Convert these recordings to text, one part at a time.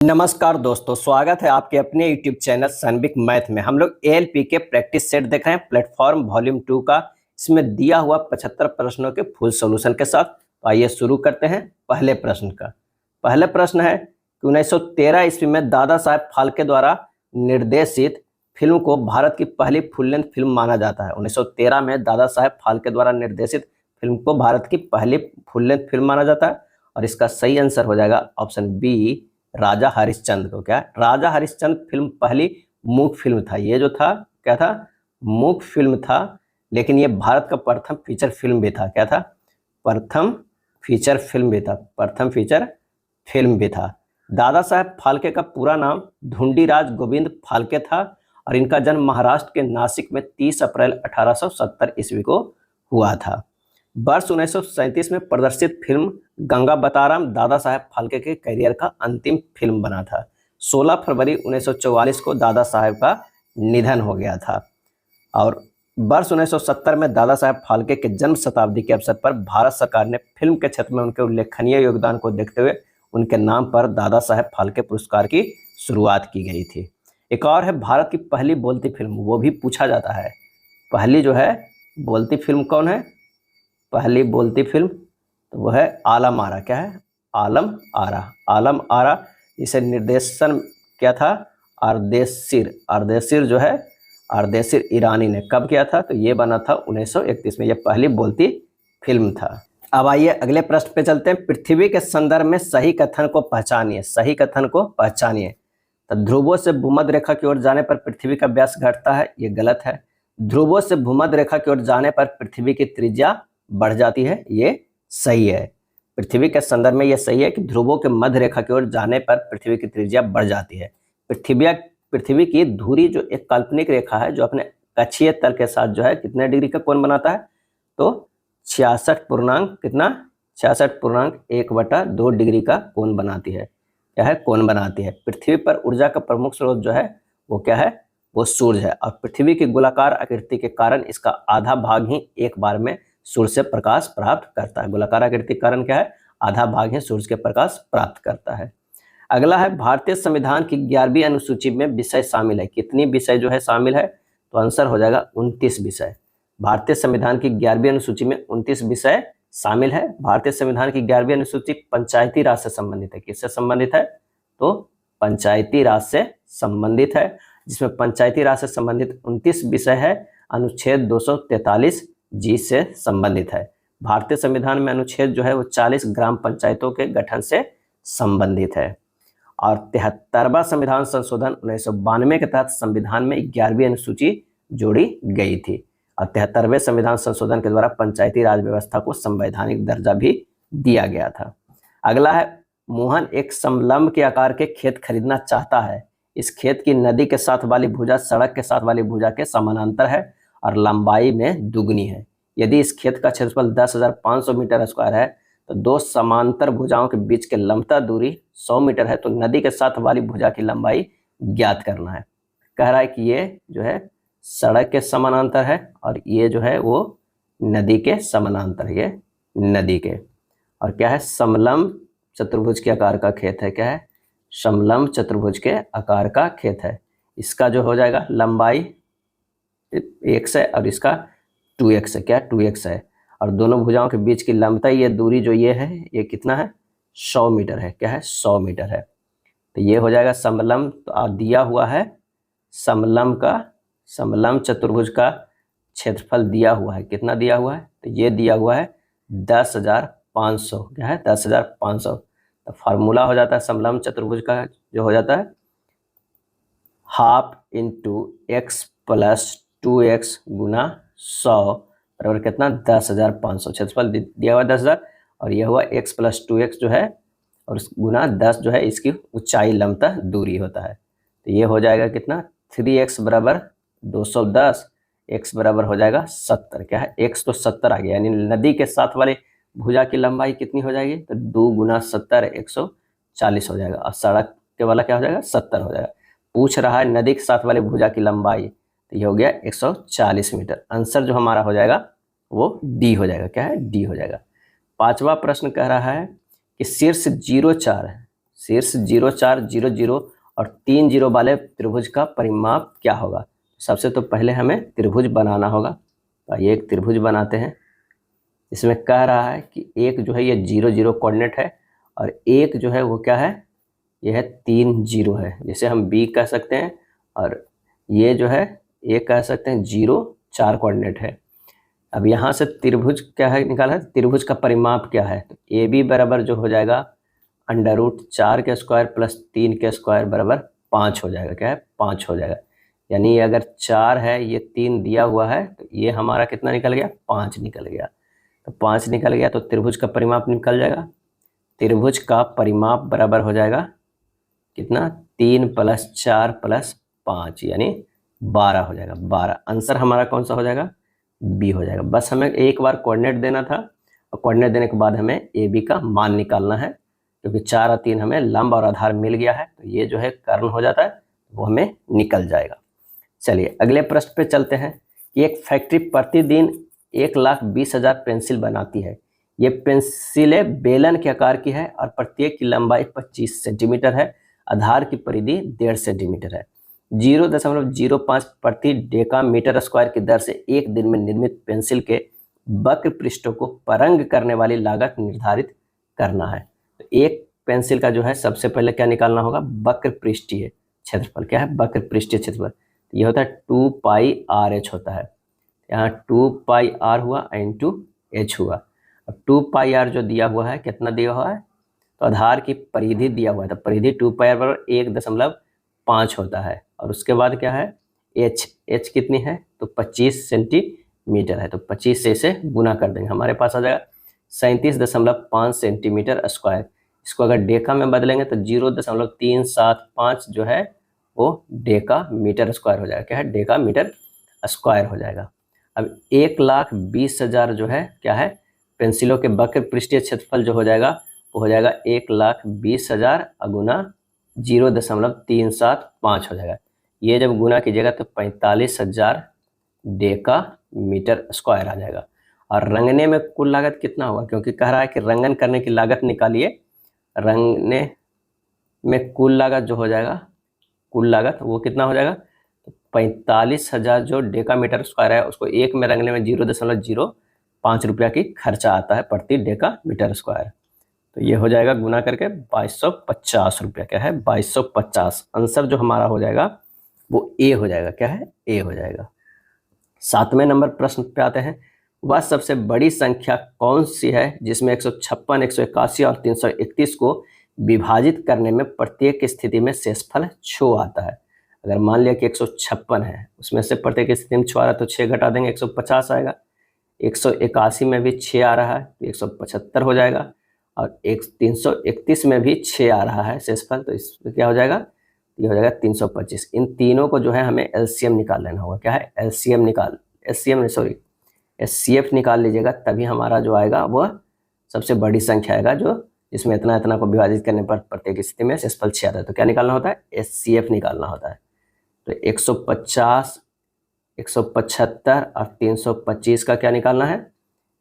नमस्कार दोस्तों, स्वागत है आपके अपने YouTube चैनल सनबिक मैथ में। हम लोग ALP के प्रैक्टिस सेट देख रहे हैं प्लेटफॉर्म वॉल्यूम 2 का। इसमें दिया हुआ 75 प्रश्नों के फुल सॉल्यूशन के साथ। तो आइए शुरू करते हैं पहले प्रश्न का। पहले प्रश्न है कि 1913 ईस्वी में दादा साहेब फाल्के द्वारा निर्देशित फिल्म को भारत की पहली फुल लेंथ फिल्म माना जाता है। 1913 में दादा साहेब फाल्के द्वारा निर्देशित फिल्म को भारत की पहली फुल लेंथ फिल्म माना जाता है और इसका सही आंसर हो जाएगा ऑप्शन बी, राजा हरिश्चंद्र को। क्या राजा हरिश्चंद्र फिल्म पहली मूक फिल्म था। ये जो था क्या था, मूक फिल्म था, लेकिन ये भारत का प्रथम फीचर फिल्म भी था। क्या था, प्रथम फीचर फिल्म भी था, प्रथम फीचर फिल्म भी था। दादा साहेब फाल्के का पूरा नाम ढूंढीराज गोविंद फाल्के था और इनका जन्म महाराष्ट्र के नासिक में 30 अप्रैल 1870 ईस्वी को हुआ था। वर्ष 1937 में प्रदर्शित फिल्म गंगा बताराम दादा साहेब फाल्के के करियर का अंतिम फिल्म बना था। 16 फरवरी 1944 को दादा साहेब का निधन हो गया था और वर्ष 1970 में दादा साहेब फाल्के के जन्म शताब्दी के अवसर पर भारत सरकार ने फिल्म के क्षेत्र में उनके उल्लेखनीय योगदान को देखते हुए उनके नाम पर दादा साहेब फाल्के पुरस्कार की शुरुआत की गई थी। एक और है भारत की पहली बोलती फिल्म, वो भी पूछा जाता है। पहली जो है बोलती फिल्म कौन है, पहली बोलती फिल्म तो वह है आलम आरा। क्या है, आलम आरा। आलम आरा इसे निर्देशन क्या था, अर्देशीर। अर्देशीर जो है, अर्देशीर ईरानी ने कब किया था, तो ये बना था 1931 में। यह पहली बोलती फिल्म था। अब आइए अगले प्रश्न पे चलते हैं। पृथ्वी के संदर्भ में सही कथन को पहचानिए। सही कथन को पहचानिए। तो ध्रुवों से भूमध्य रेखा की ओर जाने पर पृथ्वी का व्यास घटता है, ये गलत है। ध्रुवों से भूमध्य रेखा की ओर जाने पर पृथ्वी की त्रिज्या बढ़ जाती है, ये सही है। पृथ्वी के संदर्भ में यह सही है कि ध्रुवों के मध्य रेखा की ओर जाने पर पृथ्वी की त्रिज्या बढ़ जाती है। पृथ्वी की धुरी जो एक काल्पनिक रेखा है जो अपने कक्षीय तल के साथ जो है कितने डिग्री का कोण बनाता है, तो 66.1/2 डिग्री का कोण बनाती है। क्या है, कोण बनाती है। पृथ्वी पर ऊर्जा का प्रमुख स्रोत जो है वो क्या है, वो सूर्य है और पृथ्वी की गोलाकार आकृति के कारण इसका आधा भाग ही एक बार में सूर्य से प्रकाश प्राप्त करता है। गोलाकार आकृति के कारण क्या है, आधा भाग ही सूर्य के प्रकाश प्राप्त करता है। अगला है भारतीय संविधान की 11वीं अनुसूची में विषय शामिल है। कितनी विषय जो है शामिल है, तो आंसर हो जाएगा 29 विषय। भारतीय संविधान की 11वीं अनुसूची में 29 विषय शामिल है। भारतीय संविधान की 11वीं अनुसूची पंचायती राज से संबंधित है। किससे संबंधित है, तो पंचायती राज से संबंधित है, जिसमें पंचायती राज से संबंधित 29 विषय है। अनुच्छेद 243 जी से संबंधित है। भारतीय संविधान में अनुच्छेद जो है वो 40 ग्राम पंचायतों के गठन से संबंधित है और 73वां संविधान संशोधन 1992 के तहत संविधान में 11वीं अनुसूची जोड़ी गई थी और 73वें संविधान संशोधन के द्वारा पंचायती राज व्यवस्था को संवैधानिक दर्जा भी दिया गया था। अगला है मोहन एक समलंब के आकार के खेत खरीदना चाहता है। इस खेत की नदी के साथ वाली भुजा सड़क के साथ वाली भुजा के समानांतर है और लंबाई में दुगनी है। यदि इस खेत का क्षेत्रफल 10,500 मीटर स्क्वायर है तो दो समांतर भुजाओं के बीच के लंबता दूरी 100 मीटर है, तो नदी के साथ वाली भुजा की लंबाई ज्ञात करना है। कह रहा है कि ये जो है सड़क के समानांतर है और ये जो है वो नदी के समानांतर, ये नदी के। और क्या है, समलंब चतुर्भुज के आकार का खेत है। क्या है, समलंब चतुर्भुज के आकार का खेत है। इसका जो हो जाएगा लंबाई x है और इसका 2x है। क्या 2x है और दोनों भुजाओं के बीच की लंबता, ये दूरी जो ये है ये कितना है, 100 मीटर है। क्या है, 100 मीटर है। तो ये हो जाएगा समलंब। तो दिया हुआ है समलंब चतुर्भुज का क्षेत्रफल दिया हुआ है। कितना दिया हुआ है, तो ये दिया हुआ है 10,500। क्या है, 10,500। तो फार्मूला हो जाता है समलंब चतुर्भुज का, जो हो जाता है ½ × x + 2x गुना 100 बराबर कितना, 10,500। क्षेत्रफल दिया हुआ 10,000 और यह हुआ x + 2x जो है और गुना 10 जो है इसकी ऊंचाई लंबता दूरी होता है। तो ये हो जाएगा कितना, 3x बराबर 210, x बराबर हो जाएगा 70। क्या है, x तो 70 आ गया, यानी नदी के साथ वाले भुजा की लंबाई कितनी हो जाएगी, तो 2 × 70 140 हो जाएगा और सड़क के वाला क्या हो जाएगा, 70 हो जाएगा। पूछ रहा है नदी के साथ वाले भुजा की लंबाई, तो ये हो गया 140 मीटर। आंसर जो हमारा हो जाएगा वो डी हो जाएगा। क्या है, डी हो जाएगा। 5वां प्रश्न कह रहा है कि शीर्ष 0,4 है, शीर्ष 0 4 0 0 और 3 0 वाले त्रिभुज का परिमाप क्या होगा। सबसे तो पहले हमें त्रिभुज बनाना होगा। तो ये एक त्रिभुज बनाते हैं। इसमें कह रहा है कि एक जो है ये 0 0 कोऑर्डिनेट है और एक जो है वो क्या है, ये है 3 0 है, जिसे हम बी कह सकते हैं। और ये जो है ये कह सकते हैं 0 4 कोऑर्डिनेट है। अब यहाँ से त्रिभुज क्या है निकाला है, त्रिभुज का परिमाप क्या है। तो ए बी बराबर जो हो जाएगा √4 के स्क्वायर प्लस 3 के स्क्वायर बराबर 5 हो जाएगा। क्या है, 5 हो जाएगा। यानी ये अगर 4 है, ये 3 दिया हुआ है, तो ये हमारा कितना निकल गया, 5 निकल गया। तो 5 निकल गया तो त्रिभुज का परिमाप निकल जाएगा। त्रिभुज का परिमाप बराबर हो जाएगा कितना, 3 + 4 + 5 यानी 12 हो जाएगा। 12 आंसर हमारा कौन सा हो जाएगा, बी हो जाएगा। बस हमें एक बार कोऑर्डिनेट देना था और कोऑर्डिनेट देने के बाद हमें ए बी का मान निकालना है, क्योंकि 4 और 3 हमें लंब और आधार मिल गया है, तो ये जो है कर्ण हो जाता है, वो हमें निकल जाएगा। चलिए अगले प्रश्न पे चलते हैं कि एक फैक्ट्री प्रतिदिन 1,20,000 पेंसिल बनाती है। ये पेंसिलें बेलन के आकार की है और प्रत्येक की लंबाई 25 सेंटीमीटर है। आधार की परिधि 1.5 सेंटीमीटर है। 0.05 प्रति डेकामीटर स्क्वायर की दर से एक दिन में निर्मित पेंसिल के वक्र पृष्ठों को परंग करने वाली लागत निर्धारित करना है। तो एक पेंसिल का जो है सबसे पहले क्या निकालना होगा, वक्र पृष्ठीय क्षेत्रफल। क्या है, वक्र पृष्ठीय क्षेत्रफल। ये होता है 2πr/h होता है। यहाँ 2πr हुआ इंटू h हुआ। अब 2πr जो दिया हुआ है, कितना दिया हुआ है, तो आधार की परिधि दिया हुआ है, तो परिधि 2πr बराबर 1.5 होता है। और उसके बाद क्या है, h कितनी है, तो 25 सेंटीमीटर है। तो 25 से इसे गुना कर देंगे, हमारे पास आ जाएगा 37.5 सेंटीमीटर स्क्वायर। इसको अगर डेका में बदलेंगे तो 0.375 जो है वो डेकामीटर स्क्वायर हो जाएगा। क्या है, डेकामीटर स्क्वायर हो जाएगा। अब 1,20,000 जो है क्या है, पेंसिलों के वक्र पृष्ठीय क्षेत्रफल जो हो जाएगा वो हो जाएगा 1,20,000 गुना 0.375 हो जाएगा। ये जब गुना कीजिएगा तो 45,000 डेकामीटर स्क्वायर आ जाएगा। और रंगने में कुल लागत कितना होगा, क्योंकि कह रहा है कि रंगन करने की लागत निकालिए। रंगने में कुल लागत जो हो जाएगा, कुल लागत वो कितना हो जाएगा, तो 45,000 जो डेकामीटर स्क्वायर है उसको एक में रंगने में 0.05 रुपया की खर्चा आता है प्रति डेकामीटर स्क्वायर। तो ये हो जाएगा गुना करके 2250 रुपया। क्या है, 2250। आंसर जो हमारा हो जाएगा वो ए हो जाएगा। क्या है, ए हो जाएगा। 7वें नंबर प्रश्न पे आते हैं। वह सबसे बड़ी संख्या कौन सी है जिसमें 156, 181 और 331 को विभाजित करने में प्रत्येक स्थिति में शेषफल 6 आता है। अगर मान लिया कि 156 है, उसमें से प्रत्येक स्थिति में 6 आ रहा है तो 6 घटा देंगे, 150 आएगा। 181 में भी 6 आ रहा है तो 175 हो जाएगा। और 331 में भी 6 आ रहा है शेषफल, तो इसमें क्या हो जाएगा, ये हो जाएगा 325। इन तीनों को जो है हमें एलसीएम निकाल लेना होगा। क्या है, एचसीएफ निकाल लीजिएगा, तभी हमारा जो आएगा वह सबसे बड़ी संख्या आएगा, जो जिसमें इतना इतना को विभाजित करने पर प्रत्येक स्थिति में शेषफल 6 आता है। तो क्या निकालना होता है, एचसीएफ निकालना होता है। तो 150, 175 और 325 का क्या निकालना है,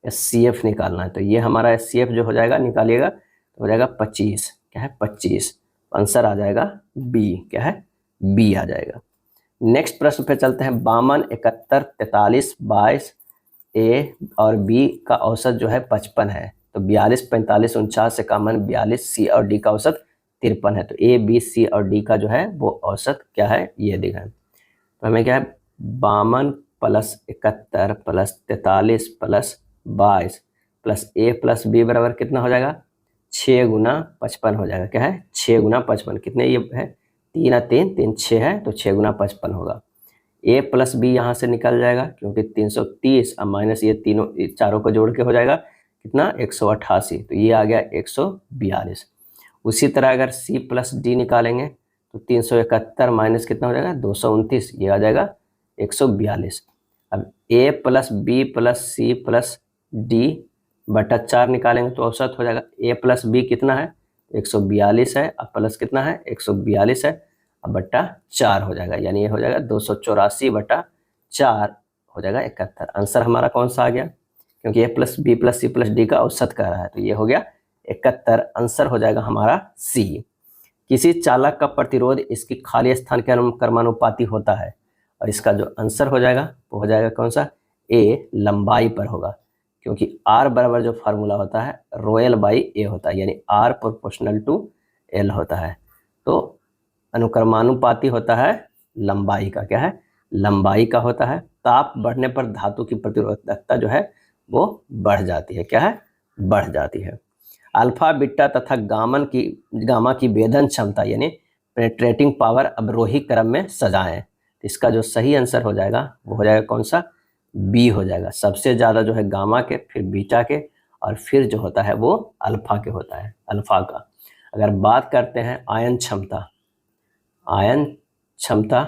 एचसीएफ निकालना है। तो ये हमारा एचसीएफ जो हो जाएगा निकालिएगा तो हो जाएगा 25। क्या है, 25। आंसर आ जाएगा बी। क्या है, बी आ जाएगा। नेक्स्ट प्रश्न पे चलते हैं। 52, 71, 43, 22 ए और बी का औसत जो है 55 है। तो 42, 45, 49 से कॉमन 42, सी और डी का औसत 53 है। तो ए, बी, सी और डी का जो है वो औसत क्या है, ये दिखाएं। तो हमें क्या है, 52 + 71 + 43 + 22 + ए + बी बराबर कितना हो जाएगा, 6 × 55 हो जाएगा। क्या है, 6 × 55। कितने ये है, 3 और 3, 3 6 है, तो 6 × 55 होगा। ए + बी यहाँ से निकल जाएगा, क्योंकि 330 और माइनस ये तीनों चारों को जोड़ के हो जाएगा कितना, 188। तो ये आ गया 142। उसी तरह अगर सी + डी निकालेंगे तो 371 माइनस कितना हो जाएगा, 229, ये आ जाएगा 142। अब ए + बी + सी + डी बटा 4 निकालेंगे तो औसत हो जाएगा। ए + बी कितना है, 142 है, अब प्लस कितना है, 142 है, अब बट्टा 4 हो जाएगा। यानी ये हो जाएगा 284 बटा 4 हो जाएगा 71। आंसर हमारा कौन सा आ गया, क्योंकि ए + बी + सी + डी का औसत कह रहा है, तो ये हो गया 71। आंसर हो जाएगा हमारा सी। किसी चालक का प्रतिरोध इसकी खाली स्थान के अनुक्रमानुपाती होता है। और इसका जो आंसर हो जाएगा वो हो जाएगा कौन सा, ए लंबाई पर होगा, क्योंकि आर बराबर जो फार्मूला होता है रो एल बाई ए होता है, यानी आर प्रोपोर्शनल टू एल होता है। तो अनुक्रमानुपाती होता है लंबाई का, क्या है, लंबाई का होता है। ताप बढ़ने पर धातु की प्रतिरोधकता जो है वो बढ़ जाती है, क्या है, बढ़ जाती है। अल्फा बीटा तथा गामा की वेदन क्षमता यानी पेनेट्रेटिंग पावर अवरोही क्रम में सजाएं। तो इसका जो सही आंसर हो जाएगा वो हो जाएगा कौन सा, बी हो जाएगा। सबसे ज़्यादा जो है गामा के, फिर बीटा के, और फिर जो होता है वो अल्फा के होता है, अल्फा का। अगर बात करते हैं आयन क्षमता, आयन क्षमता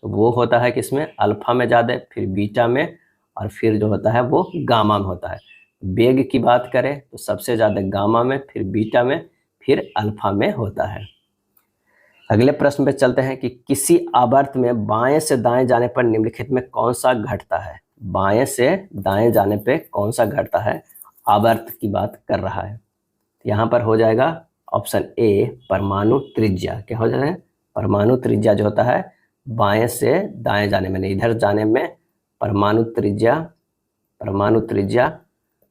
तो वो होता है किसमें, अल्फा में ज़्यादा, फिर बीटा में, और फिर जो होता है वो गामा में होता है। वेग की बात करें तो सबसे ज़्यादा गामा में, फिर बीटा में, फिर अल्फा में होता है। अगले प्रश्न पे चलते हैं कि किसी आवर्त में बाएं से दाएं जाने पर निम्नलिखित में कौन सा घटता है। बाएं से दाएं जाने पे कौन सा घटता है, आवर्त की बात कर रहा है। यहाँ पर हो जाएगा ऑप्शन ए परमाणु त्रिज्या। क्या हो जाएगा, परमाणु त्रिज्या जो होता है बाएं से दाएं जाने में, इधर जाने में परमाणु त्रिज्या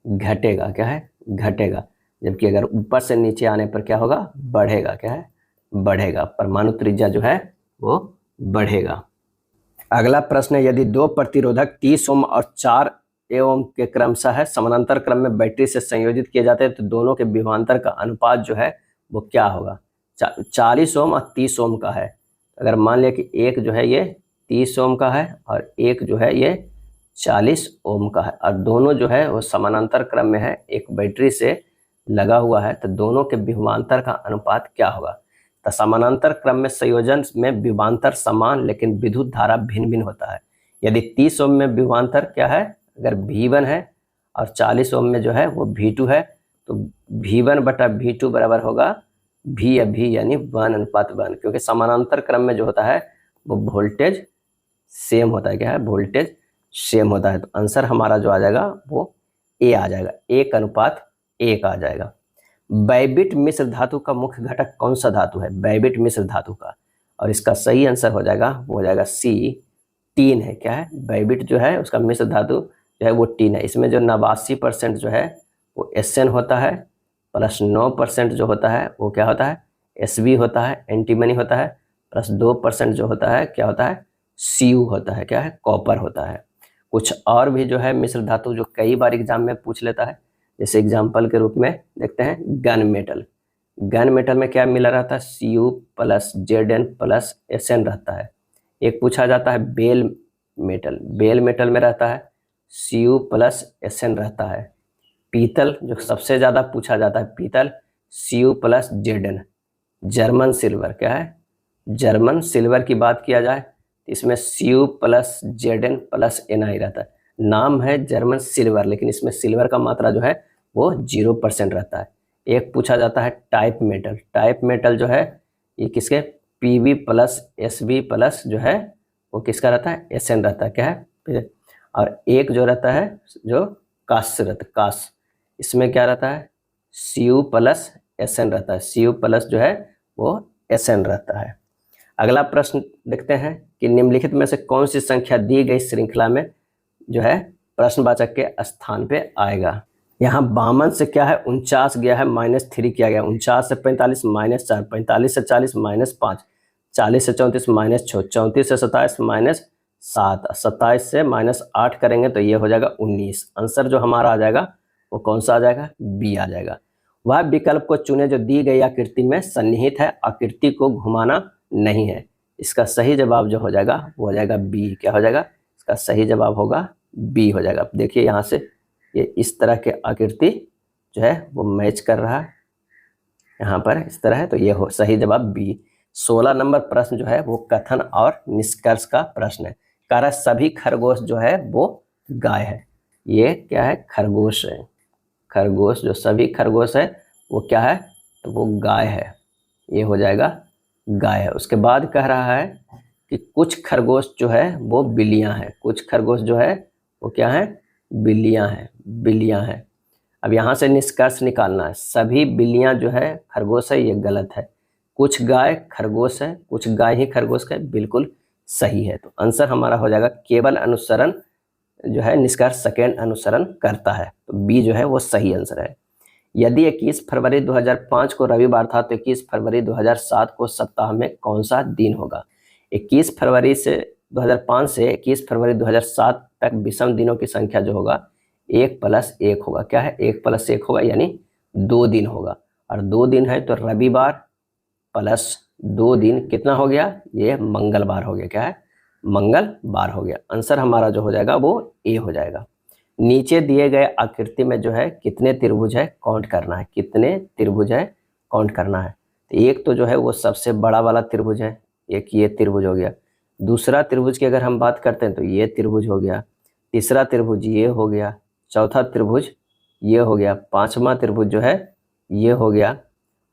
घटेगा, क्या है, घटेगा। जबकि अगर ऊपर से नीचे आने पर क्या होगा, बढ़ेगा, क्या है, बढ़ेगा। परमाणु त्रिज्या जो है वो बढ़ेगा। अगला प्रश्न है, यदि दो प्रतिरोधक 30 ओम और 4 ओम के क्रमशः समानांतर क्रम में बैटरी से संयोजित किए जाते हैं तो दोनों के विभवांतर का अनुपात जो है वो क्या होगा। 40 ओम और 30 ओम का है। अगर मान लिया कि एक जो है ये 30 ओम का है और एक जो है ये 40 ओम का है, और दोनों जो है वो समानांतर क्रम में है, एक बैटरी से लगा हुआ है, तो दोनों के विभवांतर का अनुपात क्या होगा। तो समानांतर क्रम में संयोजन में विभवांतर समान लेकिन विद्युत धारा भिन्न भिन्न होता है। यदि 30 ओम में विभवांतर क्या है, अगर V1 है और 40 ओम में जो है वो V2 है, तो V1 बटा V2 बराबर होगा V या V यानी 1:1, क्योंकि समानांतर क्रम में जो होता है वो वोल्टेज सेम होता है, क्या है, वोल्टेज सेम होता है। तो आंसर हमारा जो आ जाएगा वो ए आ जाएगा, 1:1 आ जाएगा। बैबिट मिश्र धातु का मुख्य घटक कौन सा धातु है, बैबिट मिश्र धातु का, और इसका सही आंसर हो जाएगा वो हो जाएगा सी, टीन है। क्या है, बैबिट जो है उसका मिश्र धातु जो है वो टीन है। इसमें जो 89% जो है वो SN होता है, प्लस 9% जो होता है वो क्या होता है, SB होता है, एंटीमनी होता है, प्लस 2% जो होता है क्या होता है, Cu होता है, क्या है, कॉपर होता है। कुछ और भी जो है मिश्र धातु जो कई बार एग्जाम में पूछ लेता है, जैसे एग्जाम्पल के रूप में देखते हैं गन मेटल। गन मेटल में क्या मिला रहता है, Cu plus Zn plus Sn रहता है। एक पूछा जाता है बेल मेटल, बेल मेटल में रहता है Cu प्लस Sn रहता है। पीतल जो सबसे ज़्यादा पूछा जाता है, पीतल Cu plus Zn। German silver, क्या है, जर्मन सिल्वर की बात किया जाए तो इसमें Cu plus Zn plus Ni रहता है। नाम है जर्मन सिल्वर, लेकिन इसमें सिल्वर का मात्रा जो है वो 0% रहता है। एक पूछा जाता है टाइप मेटल, टाइप मेटल जो है ये किसके, Pb प्लस Sb प्लस जो है वो किसका रहता है, Sn रहता है, क्या है। और एक जो रहता है जो कास्ट रहता है, कास्ट, इसमें क्या रहता है, Cu प्लस Sn रहता है, Cu प्लस जो है वो Sn रहता है। अगला प्रश्न देखते हैं कि निम्नलिखित में से कौन सी संख्या दी गई श्रृंखला में जो है प्रश्नवाचक के स्थान पे आएगा। यहाँ 52 से क्या है 49 गया है, -3 किया गया, 49 से 45 -4, 45 से 40 -5, 40 से 34 -6, 34 से 27 -7, 27 से -8 करेंगे तो ये हो जाएगा 19। आंसर जो हमारा आ जाएगा वो कौन सा आ जाएगा, बी आ जाएगा। वह विकल्प को चुने जो दी गई आकृति में सन्निहित है, आकृति को घुमाना नहीं है। इसका सही जवाब जो हो जाएगा वो हो जाएगा बी। क्या हो जाएगा, इसका सही जवाब होगा बी हो जाएगा। देखिए यहाँ से ये इस तरह के आकृति जो है वो मैच कर रहा है, यहाँ पर इस तरह है, तो ये हो सही जवाब बी। 16 नंबर प्रश्न जो है वो कथन और निष्कर्ष का प्रश्न है। कारण सभी खरगोश जो है वो गाय है। ये क्या है, खरगोश है, खरगोश जो सभी खरगोश है वो क्या है, तो वो गाय है, ये हो जाएगा गाय है। उसके बाद कह रहा है कि कुछ खरगोश जो है वो बिल्लियां हैं, कुछ खरगोश जो है वो क्या है, बिल्लियां हैं, बिल्लियां हैं। अब यहाँ से निष्कर्ष निकालना है, सभी बिल्लियां जो है खरगोश है, ये गलत है। कुछ गाय खरगोश है, कुछ गाय ही खरगोश है, बिल्कुल सही है। तो आंसर हमारा हो जाएगा केवल अनुसरण जो है निष्कर्ष सेकेंड अनुसरण करता है, तो बी जो है वो सही आंसर है। यदि 21 फरवरी 2005 को रविवार था तो 21 फरवरी 2007 को सप्ताह में कौन सा दिन होगा? 21 फरवरी से 2005 से 21 फरवरी 2007 तक विषम दिनों की संख्या जो होगा 1+1 होगा। क्या है? 1+1 होगा, यानी 2 दिन होगा। और 2 दिन है तो रविवार प्लस 2 दिन कितना हो गया? ये मंगलवार हो गया। क्या है? मंगलवार हो गया। आंसर हमारा जो हो जाएगा वो ए हो जाएगा। नीचे दिए गए आकृति में जो है कितने त्रिभुज है काउंट करना है। कितने त्रिभुज है काउंट करना है। तो एक तो जो है वो सबसे बड़ा वाला त्रिभुज है, एक ये त्रिभुज हो गया। दूसरा त्रिभुज की अगर हम बात करते हैं तो ये त्रिभुज हो गया। तीसरा त्रिभुज ये हो गया। चौथा त्रिभुज ये हो गया। पांचवा त्रिभुज जो है ये हो गया।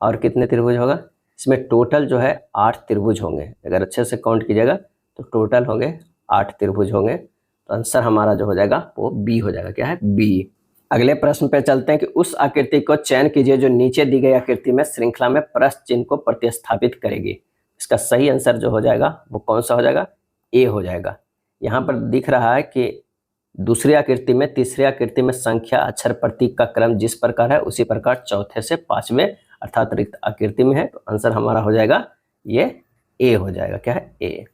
और कितने त्रिभुज होगा इसमें? टोटल जो है 8 त्रिभुज होंगे। अगर अच्छे से काउंट कीजिएगा तो टोटल होंगे 8 त्रिभुज होंगे। तो आंसर हमारा जो हो जाएगा वो बी हो जाएगा। क्या है? बी। अगले प्रश्न पे चलते हैं कि उस आकृति को चयन कीजिए जो नीचे दी गई आकृति में श्रृंखला में प्रश्न चिन्ह को प्रतिस्थापित करेगी। इसका सही आंसर जो हो जाएगा वो कौन सा हो जाएगा? ए हो जाएगा। यहाँ पर दिख रहा है कि दूसरी आकृति में तीसरी आकृति में संख्या अक्षर प्रतीक का क्रम जिस प्रकार है उसी प्रकार चौथे से 5वें अर्थात रिक्त आकृति में है। तो आंसर हमारा हो जाएगा ये ए हो जाएगा। क्या है? ए।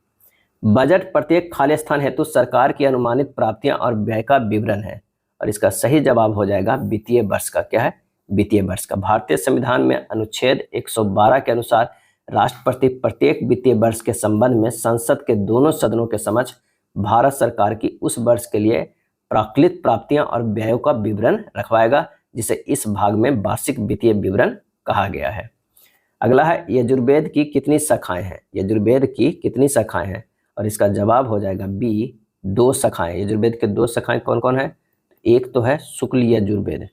बजट प्रत्येक खाली स्थान हेतु सरकार की अनुमानित प्राप्तियां और व्यय का विवरण है, और इसका सही जवाब हो जाएगा वित्तीय वर्ष का। क्या है? वित्तीय वर्ष का। भारतीय संविधान में अनुच्छेद 112 के अनुसार राष्ट्रपति प्रत्येक वित्तीय वर्ष के संबंध में संसद के दोनों सदनों के समक्ष भारत सरकार की उस वर्ष के लिए प्राकृत प्राप्तियां और व्ययों का विवरण रखवाएगा, जिसे इस भाग में वार्षिक वित्तीय विवरण कहा गया है। अगला है यजुर्वेद की कितनी शाखाएं हैं? यजुर्वेद की कितनी शाखाएं हैं? और इसका जवाब हो जाएगा बी 2 शाखाएं। यजुर्वेद के 2 शाखाएं कौन कौन है? एक तो है शुक्ल यजुर्वेद,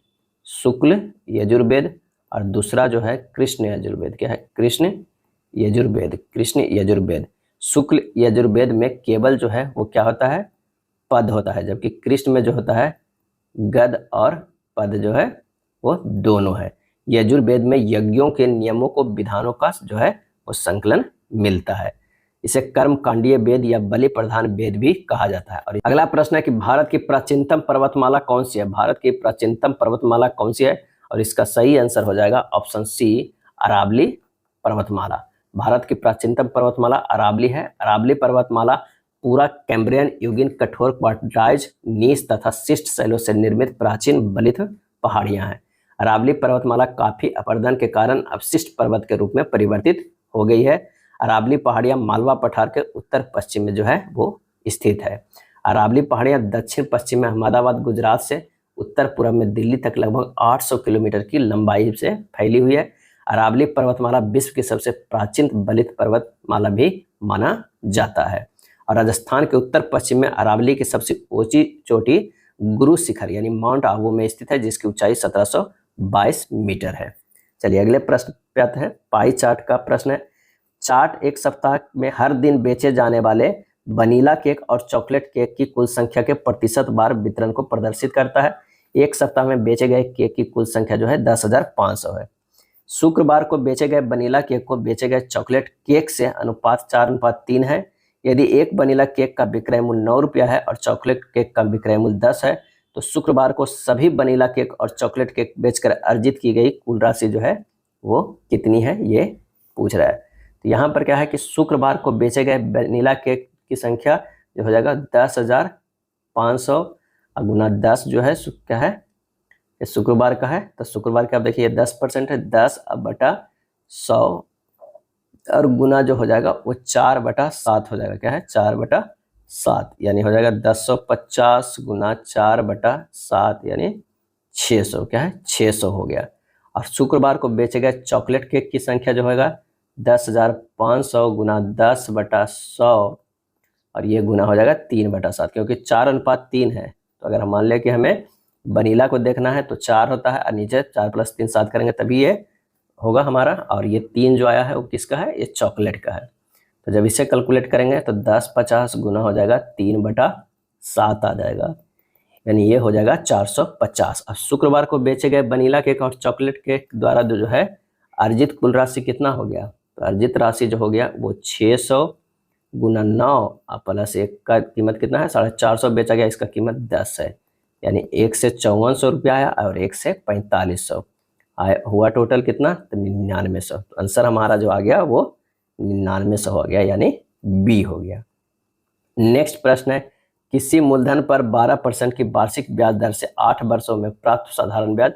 शुक्ल यजुर्वेद, और दूसरा जो है कृष्ण यजुर्वेद। क्या है? कृष्ण यजुर्वेद, कृष्ण यजुर्वेद। शुक्ल यजुर्वेद में केवल जो है वो क्या होता है? पद होता है, जबकि कृष्ण में जो होता है गद और पद जो है वो दोनों है। यजुर्वेद में यज्ञों के नियमों को विधानों का जो है वो संकलन मिलता है। इसे कर्मकांडीय वेद या बलि प्रधान वेद भी कहा जाता है। और अगला प्रश्न है कि भारत की प्राचीनतम पर्वतमाला कौन सी है? भारत की प्राचीनतम पर्वतमाला कौन सी है? और इसका सही आंसर हो जाएगा ऑप्शन सी अरावली पर्वतमाला। भारत की प्राचीनतम पर्वतमाला अरावली है। अरावली पर्वतमाला पूरा कैम्ब्रियन युगीन कठोर क्वार्टाइज नीच तथा शिष्ट शैलों से निर्मित प्राचीन बलित पहाड़ियां हैं। अरावली पर्वतमाला काफी अपरदन के कारण अवशिष्ट पर्वत के रूप में परिवर्तित हो गई है। अरावली पहाड़ियां मालवा पठार के उत्तर पश्चिम में जो है वो स्थित है। अरावली पहाड़ियां दक्षिण पश्चिम में अहमदाबाद गुजरात से उत्तर पूर्व में दिल्ली तक लगभग 800 किलोमीटर की लंबाई से फैली हुई है। अरावली पर्वतमाला विश्व की सबसे प्राचीन बलित पर्वतमाला भी माना जाता है। और राजस्थान के उत्तर पश्चिम में अरावली की सबसे ऊंची चोटी गुरु शिखर यानी माउंट आबू में स्थित है, जिसकी ऊंचाई 1722 मीटर है। चलिए अगले प्रश्न पे आते हैं। पाई चार्ट का प्रश्न है। चार्ट एक सप्ताह में हर दिन बेचे जाने वाले वनीला केक और चॉकलेट केक की कुल संख्या के प्रतिशत बार वितरण को प्रदर्शित करता है। एक सप्ताह में बेचे गए केक की कुल संख्या जो है 10,500 है। शुक्रवार को बेचे गए वनीला केक को बेचे गए चॉकलेट केक से अनुपात 4:3 है। यदि एक वनीला केक का विक्रय मूल्य 9 रुपया है और चॉकलेट केक का विक्रय मूल्य 10 है, तो शुक्रवार को सभी वनीला केक और चॉकलेट केक बेचकर अर्जित की गई कुल राशि जो है वो कितनी है, ये पूछ रहा है। तो यहाँ पर क्या है कि शुक्रवार को बेचे गए वनीला केक की संख्या जो हो जाएगा 10,500 गुना 10 जो है क्या है, ये शुक्रवार का है। तो शुक्रवार का आप देखिए 10% है, 10/100 और गुना जो हो जाएगा वो 4/7 हो जाएगा। क्या है? 4/7 यानी हो जाएगा 1050 गुना 4/7 यानी 600। क्या है? 600 हो गया। और शुक्रवार को बेचे गए चॉकलेट केक की संख्या जो होगा 10,500 गुना 10/100 और ये गुना हो जाएगा 3/7, क्योंकि 4:3 है। तो अगर हम मान लें कि हमें वनीला को देखना है तो 4 होता है और नीचे 4 + 3 7 करेंगे तभी ये होगा हमारा। और ये 3 जो आया है वो किसका है? ये चॉकलेट का है। तो जब इसे कैलकुलेट करेंगे तो 1050 गुना हो जाएगा 3/7 आ जाएगा, यानी ये हो जाएगा 450। और शुक्रवार को बेचे गए वनीला केक और चॉकलेट केक द्वारा जो है अर्जित कुल राशि कितना हो गया? तो अर्जित राशि जो हो गया वो 600 गुना 9 प्लस 1 का कीमत कितना है 450 बेचा गया, इसका कीमत 10 है, यानी 1 से 5400 रुपया आया और 1 से 4500 आया, हुआ टोटल कितना तो 9900। तो आंसर हमारा जो आ गया वो 9900 हो गया, यानी बी हो गया। नेक्स्ट प्रश्न है, किसी मूलधन पर 12% की वार्षिक ब्याज दर से 8 वर्षों में प्राप्त साधारण ब्याज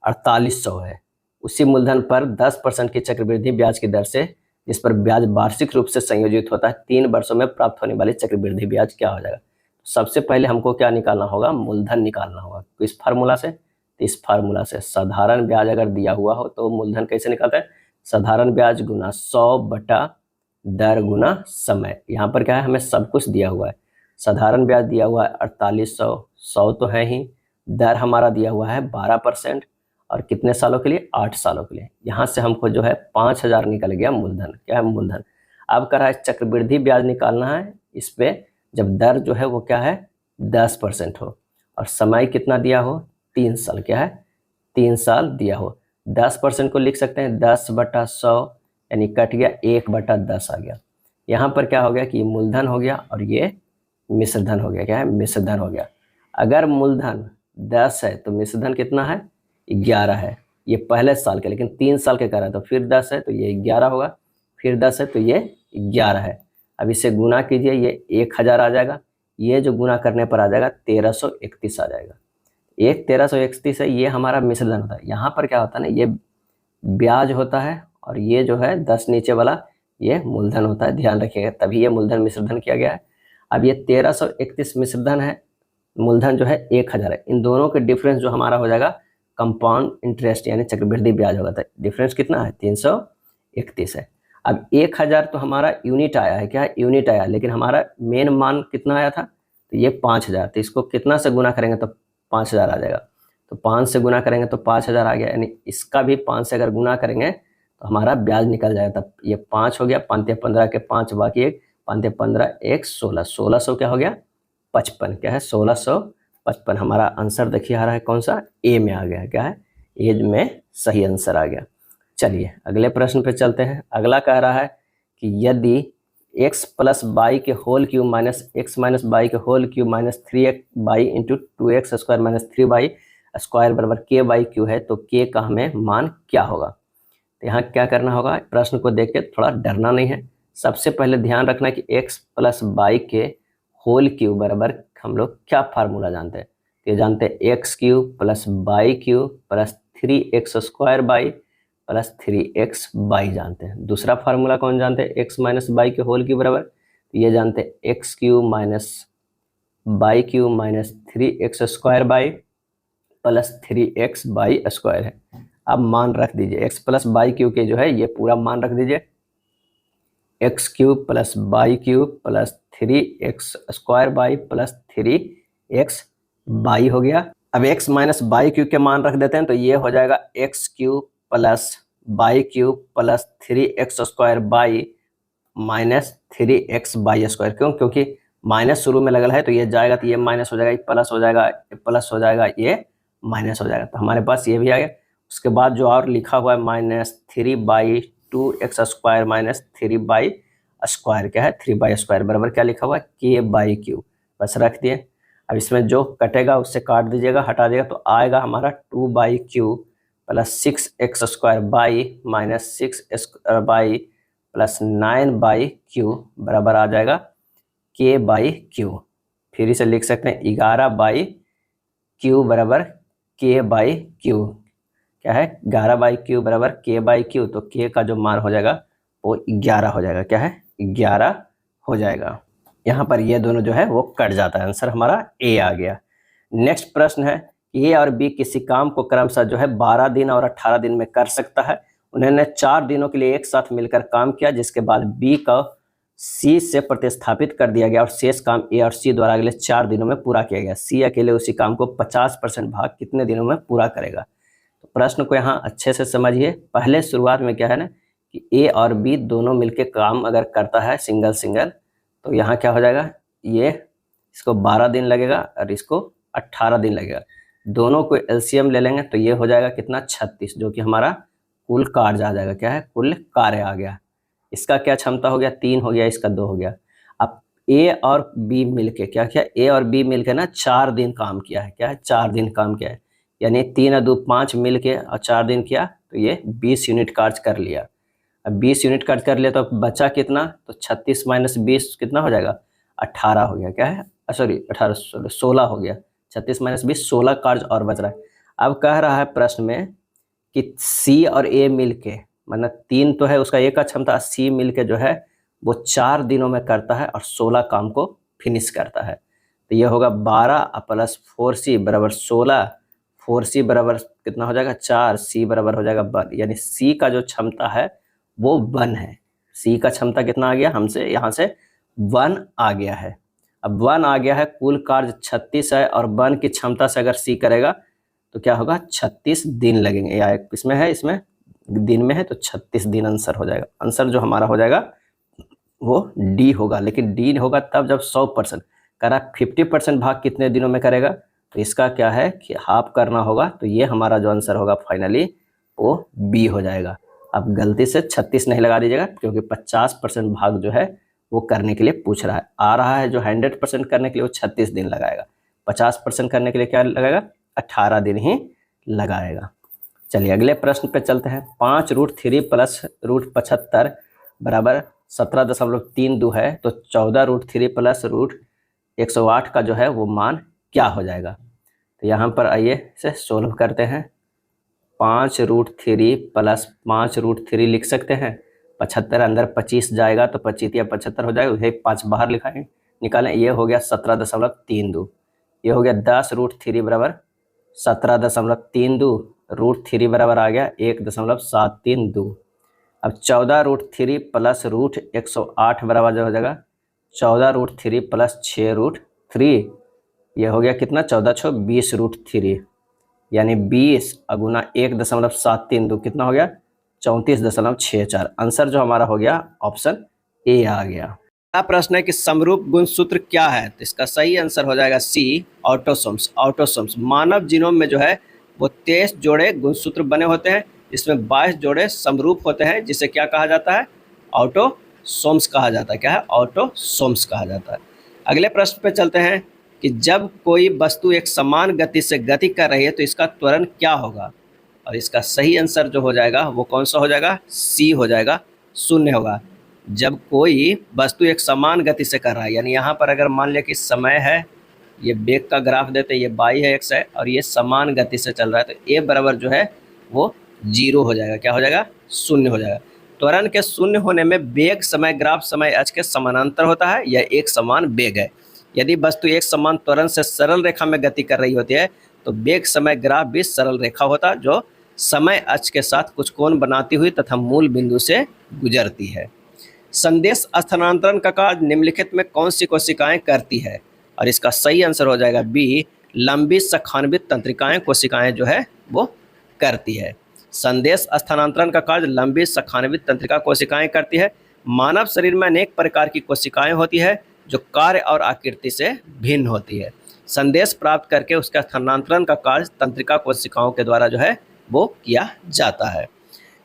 4800 है। उसी मूलधन पर 10% की चक्रवृद्धि ब्याज की दर से, जिस पर ब्याज वार्षिक रूप से संयोजित होता है, 3 वर्षों में प्राप्त होने वाली चक्रवृद्धि ब्याज क्या हो जाएगा। सबसे पहले हमको क्या निकालना होगा, मूलधन निकालना होगा। तो इस फार्मूला से, इस फार्मूला से साधारण ब्याज अगर दिया हुआ हो तो मूलधन कैसे निकालते हैं, साधारण ब्याज गुना 100 बटा दर गुना समय। यहाँ पर क्या है, हमें सब कुछ दिया हुआ है। साधारण ब्याज दिया हुआ है 4800, 100 तो है ही, दर हमारा दिया हुआ है 12% और कितने सालों के लिए, 8 सालों के लिए। यहाँ से हमको जो है 5000 निकल गया मूलधन। क्या है मूलधन। अब कर रहा है चक्रवृद्धि ब्याज निकालना है, इस पे जब दर जो है वो क्या है 10% हो और समय कितना दिया हो 3 साल, क्या है 3 साल दिया हो। 10% को लिख सकते हैं 10 बटा 100, यानी कट गया 1 बटा 10 आ गया। यहाँ पर क्या हो गया कि ये मूलधन हो गया और ये मिश्रधन हो गया। क्या है, मिश्रधन हो गया। अगर मूलधन 10 है तो मिश्रधन कितना है 11 है। ये पहले साल के, लेकिन 3 साल के कर रहा है तो फिर 10 है तो ये 11 होगा, फिर 10 है तो ये 11 है। अब इसे गुना कीजिए, ये 1000 आ जाएगा, ये जो गुना करने पर आ जाएगा 1331 आ जाएगा। 1331 है, ये हमारा मिश्रधन होता है। यहाँ पर क्या होता है ना, ये ब्याज होता है और ये जो है 10 नीचे वाला ये मूलधन होता है, ध्यान रखिएगा, तभी ये मूलधन मिश्रधन किया गया है। अब ये 1331 मिश्रधन है, मूलधन जो है 1000 है। इन दोनों के डिफरेंस जो हमारा हो जाएगा कंपाउंड इंटरेस्ट यानी चक्रवृद्धि ब्याज होगा। डिफरेंस कितना है 331 है। अब 1000 तो हमारा यूनिट आया है, क्या है यूनिट आया, लेकिन हमारा मेन मान कितना आया था तो ये 5000, तो इसको कितना से गुना करेंगे तो 5000 आ जाएगा। तो 5 से गुना करेंगे तो 5000 आ गया, यानी इसका भी 5 से अगर गुना करेंगे तो हमारा ब्याज निकल जाएगा। तब ये 5 हो गया, 5 15 के 5 बाकी 1, 5 15 1 16, 1600 क्या हो गया 55, क्या है 1655। हमारा आंसर देखिए आ रहा है कौन सा, ए में आ गया। क्या है, ए में सही आंसर आ गया। चलिए अगले प्रश्न पे चलते हैं। अगला कह रहा है कि यदि x प्लस बाई के whole cube minus x minus y के whole cube minus 3x y into 2x square minus 3 y square बराबर k बाई क्यू है, तो k का हमें मान क्या होगा। तो यहाँ क्या करना होगा, प्रश्न को देख के थोड़ा डरना नहीं है। सबसे पहले ध्यान रखना कि x प्लस बाई के होल क्यूब बराबर हम लोग क्या फार्मूला जानते हैं, तो ये जानते हैं x cube plus by cube plus 3x square by plus 3x by जानते हैं। दूसरा फार्मूला कौन जानते हैं, एक्स माइनस बाई के होल क्यूब बराबर, तो ये जानते हैं x cube minus by cube minus 3x square by plus 3x by square है। अब मान रख दीजिए x प्लस बाई क्यूब के जो है ये पूरा मान रख दीजिए, x cube plus by cube plus 3x square by plus 3x by हो गया। अब x माइनस बाई क्यूब के मान रख देते हैं, तो ये हो जाएगा x cube plus by cube plus 3x square by minus 3x by square. क्यों, क्योंकि माइनस शुरू में लगल है तो ये जाएगा तो ये माइनस हो जाएगा, ये प्लस हो जाएगा, ये प्लस हो जाएगा, ये माइनस हो जाएगा। तो हमारे पास ये भी आ गया। उसके बाद जो और लिखा हुआ है minus 3 by 2x square minus 3 y square, क्या है 3 बाई स्क्वायर बराबर क्या लिखा हुआ है k बाई क्यू, बस रख दिए। अब इसमें जो कटेगा उससे काट दीजिएगा, हटा दिएगा, तो आएगा हमारा 2 by Q plus 6x square by minus 6 square by plus 9 by Q बराबर आ जाएगा k बाई क्यू। फिर इसे लिख सकते हैं 11 बाई क्यू बराबर k बाई क्यू, क्या है 11 बाई क्यू बराबर k बाई क्यू। तो k का जो मान हो जाएगा वो 11 हो जाएगा, क्या है 11 हो जाएगा। यहाँ पर ये दोनों जो है वो कट जाता है, आंसर हमारा ए आ गया। नेक्स्ट प्रश्न है, ए और बी किसी काम को क्रमशः जो है 12 दिन और 18 दिन में कर सकता है। उन्होंने 4 दिनों के लिए एक साथ मिलकर काम किया, जिसके बाद बी का सी से प्रतिस्थापित कर दिया गया और शेष काम ए और सी द्वारा अगले 4 दिनों में पूरा किया गया। सी अकेले उसी काम को 50% भाग कितने दिनों में पूरा करेगा। तो प्रश्न को यहाँ अच्छे से समझिए। पहले शुरुआत में क्या है ना कि ए और बी दोनों मिलकर काम अगर करता है सिंगल सिंगल, तो यहाँ क्या हो जाएगा, ये इसको 12 दिन लगेगा और इसको 18 दिन लगेगा। दोनों को एलसीएम ले लेंगे तो ये हो जाएगा कितना 36, जो कि हमारा कुल कार्य आ जाएगा, क्या है कुल कार्य आ गया। इसका क्या क्षमता हो गया, 3 हो गया, इसका 2 हो गया। अब ए और बी मिलके क्या किया, ए और बी मिलके ना 4 दिन काम किया है। क्या है, 4 दिन काम किया है, यानी 3 और 2 5 मिलके और 4 दिन किया तो ये 20 यूनिट कार्य कर लिया। अब 20 यूनिट कार्य कर लिया तो बचा कितना, तो 36 माइनस 20 कितना हो जाएगा, 18 हो गया। क्या है, सॉरी 18 16 हो गया। 36 माइनस 20 16 कार्य और बच रहा है। अब कह रहा है प्रश्न में कि सी और ए मिलके, मतलब 3 तो है उसका, ए का क्षमता, सी मिलके जो है वो 4 दिनों में करता है और 16 काम को फिनिश करता है। तो ये होगा 12 प्लस 4c बराबर 16, 4c बराबर कितना हो जाएगा 4, c बराबर हो जाएगा 1, यानी c का जो क्षमता है वो 1 है। c का क्षमता कितना आ गया, हमसे यहाँ से 1 आ गया है। अब 1 आ गया है, कुल कार्य 36 है और 1 की क्षमता से अगर c करेगा तो क्या होगा, 36 दिन लगेंगे। या इसमें है, इसमें दिन में है तो 36 दिन आंसर हो जाएगा। आंसर जो हमारा हो जाएगा वो डी होगा, लेकिन डी होगा तब जब 100%। करा 50% भाग कितने दिनों में करेगा, तो इसका क्या है कि हाफ करना होगा, तो ये हमारा जो आंसर होगा फाइनली वो बी हो जाएगा। अब गलती से 36 नहीं लगा दीजिएगा, क्योंकि 50% भाग जो है वो करने के लिए पूछ रहा है। आ रहा है जो 100% करने के लिए वो 36 दिन लगाएगा, 50% करने के लिए क्या लगेगा, 18 दिन ही लगाएगा। चलिए अगले प्रश्न पे चलते हैं। 5√3 प्लस √75 बराबर 17.32 है, तो 14√3 प्लस √108 का जो है वो मान क्या हो जाएगा। तो यहाँ पर आइए इसे सोल्व करते हैं। 5√3 प्लस 5√3 लिख सकते हैं, 75 अंदर 25 जाएगा तो 25 या 75 हो जाएगा, उसे 5 बाहर लिखाएं निकालें। ये हो गया 17.32, ये हो गया 10√3 बराबर 17.32, √3 बराबर आ गया 1.732। अब 14√3 प्लस √108 बराबर जो हो जाएगा 14√3 प्लस 6√3, ये हो गया कितना, 14 20√3, यानी 20 गुना 1.732 कितना हो गया, 34.64। आंसर जो हमारा हो गया ऑप्शन ए आ गया। अगला प्रश्न है कि समरूप गुणसूत्र क्या है, तो इसका सही आंसर हो जाएगा सी, ऑटोसोम्स। ऑटोसोम्स मानव जीनोम में जो है वो 23 जोड़े गुणसूत्र बने होते हैं, इसमें 22 जोड़े समरूप होते हैं, जिसे क्या कहा जाता है, ऑटोसोम्स कहा जाता है। क्या है, ऑटोसोम्स कहा जाता है। अगले प्रश्न पे चलते हैं कि जब कोई वस्तु एक समान गति से गति कर रही है तो इसका त्वरण क्या होगा, और इसका सही आंसर जो हो जाएगा वो कौन सा हो जाएगा, सी हो जाएगा, 0 होगा। जब कोई वस्तु एक समान गति से कर रहा है, यानी यहाँ पर अगर मान लिया कि समय है, ये वेग का ग्राफ देते हैं, ये y है, x है, और ये समान गति से चल रहा है, तो a बराबर जो है वो 0 हो जाएगा। क्या हो जाएगा, 0 हो जाएगा। त्वरण के 0 होने में वेग समय ग्राफ समय h के समानांतर होता है, यह एक समान वेग है। यदि वस्तु एक समान त्वरण से सरल रेखा में गति कर रही होती है तो वेग समय ग्राफ भी सरल रेखा होता है, जो समय अक्ष के साथ कुछ कोण बनाती हुई तथा मूल बिंदु से गुजरती है। संदेश स्थानांतरण का कार्य निम्नलिखित में कौन सी कोशिकाएं करती है, और इसका सही आंसर हो जाएगा बी, लंबी सखान्वित तंत्रिकाएं कोशिकाएं जो है वो करती है। संदेश स्थानांतरण का कार्य लंबी सखान्वित तंत्रिका कोशिकाएं करती है। मानव शरीर में अनेक प्रकार की कोशिकाएं होती है जो कार्य और आकृति से भिन्न होती है। संदेश प्राप्त करके उसका स्थानांतरण का कार्य तंत्रिका कोशिकाओं के द्वारा जो है वो किया जाता है।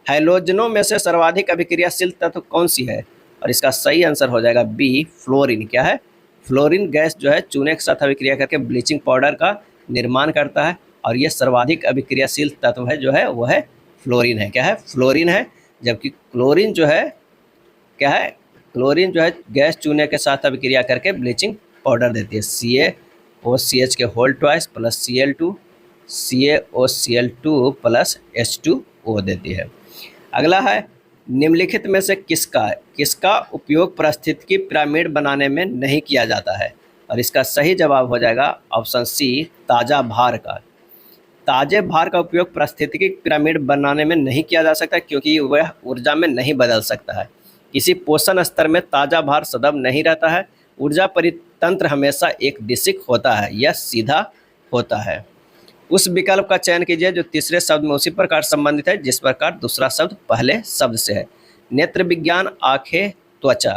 हैलोजनों में से सर्वाधिक अभिक्रियाशील तत्व कौन सी है, और इसका सही आंसर हो जाएगा बी, फ्लोरीन। क्या है, फ्लोरीन गैस जो है चूने के साथ अभिक्रिया करके ब्लीचिंग पाउडर का निर्माण करता है, और ये सर्वाधिक अभिक्रियाशील तत्व है जो है वो है फ्लोरीन है। क्या है, फ्लोरीन है। जबकि क्लोरीन जो है क्या है, क्लोरीन जो है गैस चूने के साथ अभिक्रिया करके ब्लीचिंग पाउडर देती है, CaOCH के whole twice plus Cl2 CaOCl2 plus H2O देती है। अगला है, निम्नलिखित में से किसका उपयोग पारिस्थितिकी पिरामिड बनाने में नहीं किया जाता है, और इसका सही जवाब हो जाएगा ऑप्शन सी, ताज़ा भार का। ताजे भार का उपयोग पारिस्थितिकी पिरामिड बनाने में नहीं किया जा सकता, क्योंकि वह ऊर्जा में नहीं बदल सकता है। किसी पोषण स्तर में ताज़ा भार सदैव नहीं रहता है। ऊर्जा परितंत्र हमेशा एक दिशिक होता है, यह सीधा होता है। उस विकल्प का चयन कीजिए जो तीसरे शब्द में उसी प्रकार संबंधित है जिस प्रकार दूसरा शब्द पहले शब्द से है। नेत्र विज्ञान, आंखें, त्वचा,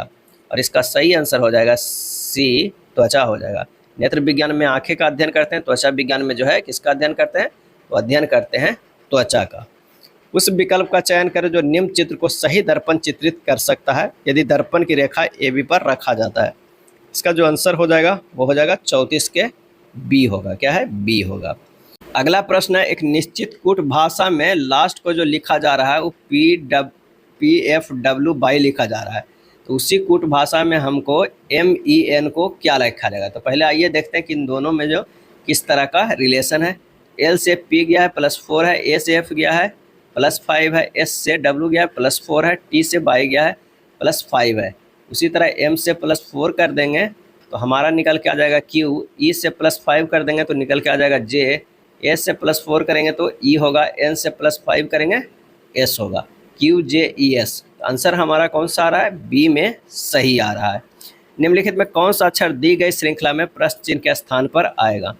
और इसका सही आंसर हो जाएगा सी, त्वचा हो जाएगा। नेत्र विज्ञान में आंखें का अध्ययन करते हैं, त्वचा विज्ञान में जो है किसका अध्ययन करते हैं, तो अध्ययन करते हैं त्वचा का। उस विकल्प का चयन करें जो निम्न चित्र को सही दर्पण चित्रित कर सकता है यदि दर्पण की रेखा AB पर रखा जाता है। इसका जो आंसर हो जाएगा वो हो जाएगा 34 के बी होगा। क्या है? बी होगा। अगला प्रश्न है, एक निश्चित कूट भाषा में लास्ट को जो लिखा जा रहा है वो PFW लिखा जा रहा है। तो उसी कूट भाषा में हमको MEN को क्या लिखा जाएगा। तो पहले आइए देखते हैं कि इन दोनों में जो किस तरह का रिलेशन है। L से P गया है +4 है, A से F गया है +5 है, S से W गया है +4 है, T से Y गया है +5 है। उसी तरह M से +4 कर देंगे तो हमारा निकल के आ जाएगा Q, E से +5 कर देंगे तो निकल के आ जाएगा J, A से +4 करेंगे तो E होगा, N से +5 करेंगे S होगा, QJES। आंसर हमारा कौन सा आ रहा है? बी में सही आ रहा है। निम्नलिखित में कौन सा अक्षर दी गई श्रृंखला में प्रश्न चिन्ह के स्थान पर आएगा।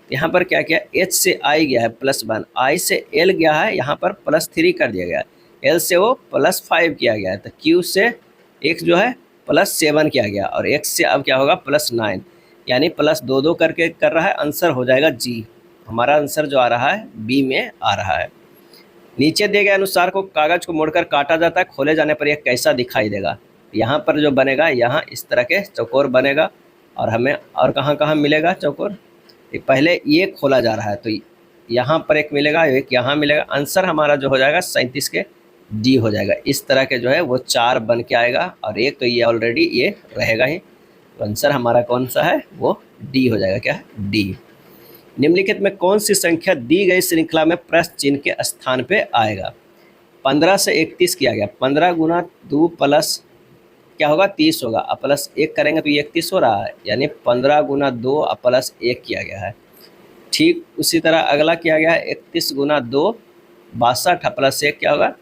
यहाँ पर क्या किया, H से I गया है +1, I से L गया है, यहाँ पर +3 कर दिया गया है, L से वो +5 किया गया है, तो Q से X जो है +7 किया गया और X से अब क्या होगा +9, यानी +2 करके कर रहा है। आंसर हो जाएगा जी। हमारा आंसर जो आ रहा है बी में आ रहा है। नीचे दिए गए अनुसार को कागज को मोड़कर काटा जाता है, खोले जाने पर यह कैसा दिखाई देगा। यहाँ पर जो बनेगा, यहाँ इस तरह के चौकोर बनेगा और हमें और कहाँ कहाँ मिलेगा चौकोर। पहले ये खोला जा रहा है तो यहाँ पर एक मिलेगा, एक यहाँ मिलेगा। आंसर हमारा जो हो जाएगा 37 के डी हो जाएगा। इस तरह के जो है वो 4 बन के आएगा और एक तो ये ऑलरेडी ये रहेगा ही। तो आंसर हमारा कौन सा है? वो डी हो जाएगा। क्या है? डी। निम्नलिखित में कौन सी संख्या दी गई श्रृंखला में प्रश्न चिन्ह के स्थान पे आएगा। 15 से 31 किया गया, 15 गुना 2 प्लस क्या होगा 30 होगा, अब +1 करेंगे तो ये 31 हो रहा है, यानी 15 गुना 2 +1 किया गया है। ठीक उसी तरह अगला किया गया है 31 गुना 2 62 +1 क्या होगा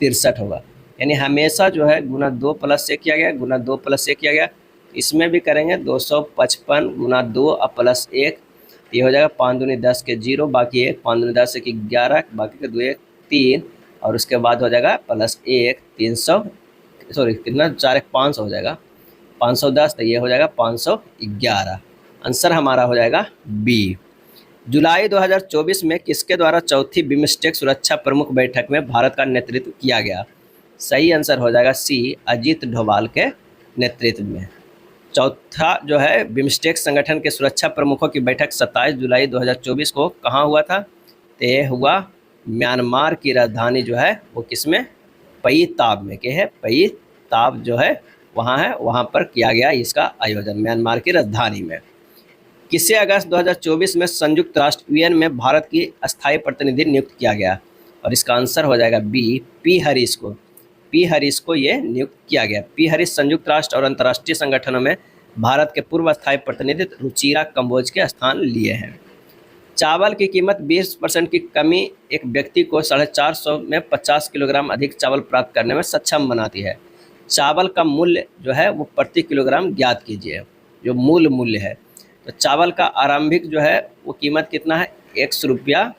63 होगा। यानी हमेशा जो है गुना 2 +1 किया गया, गुना 2 +1 किया गया। इसमें भी करेंगे 255 गुना 2 +1, ये हो जाएगा 5 दूनी 10 के 0, बाकी 1 5 दूनी 10 के 11, बाकी के 2 1 3 और उसके बाद हो जाएगा +1 300 सॉरी कितना 4 1 500 हो जाएगा 510, तो ये हो जाएगा 511। आंसर हमारा हो जाएगा बी। जुलाई 2024 में किसके द्वारा चौथी बिम्स्टेक सुरक्षा प्रमुख बैठक में भारत का नेतृत्व किया गया। सही आंसर हो जाएगा सी, अजीत डोभाल के नेतृत्व में। चौथा जो है बिम्स्टेक संगठन के सुरक्षा प्रमुखों की बैठक 27 जुलाई 2024 को कहाँ हुआ था। तो ये हुआ म्यांमार की राजधानी जो है वो किसमें, पयीताब में। क्या है? पयीताब जो है वहाँ है, वहाँ पर किया गया इसका आयोजन म्यांमार की राजधानी में। किसे अगस्त 2024 में संयुक्त राष्ट्र UN में भारत की अस्थायी प्रतिनिधि नियुक्त किया गया। और इसका आंसर हो जाएगा बी, पी हरीश को। पी हरीश को ये नियुक्त किया गया। पी हरीश संयुक्त राष्ट्र और अंतर्राष्ट्रीय संगठनों में भारत के पूर्व स्थायी प्रतिनिधि रुचिरा कंबोज के स्थान लिए हैं। चावल की कीमत 20% की कमी एक व्यक्ति को 450 में 50 किलोग्राम अधिक चावल प्राप्त करने में सक्षम बनाती है। चावल का मूल्य जो है वो प्रति किलोग्राम ज्ञात कीजिए, जो मूल्य है। तो चावल का आरंभिक जो है वो कीमत कितना है, 100 रुपया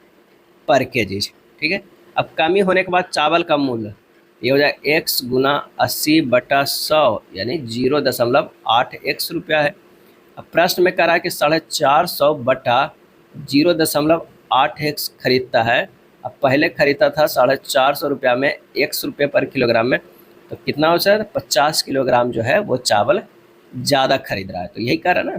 पर केजी। ठीक है। अब कमी होने के बाद चावल का मूल्य ये हो जाए x गुना 80/100 यानी 0.8 रुपया है। अब प्रश्न में कह रहा है कि 450/0.8 खरीदता है। अब पहले खरीदता था 450 रुपया में 100 रुपये पर किलोग्राम में, तो कितना हो सर 50 किलोग्राम जो है वो चावल ज़्यादा खरीद रहा है। तो यही कह रहा है ना,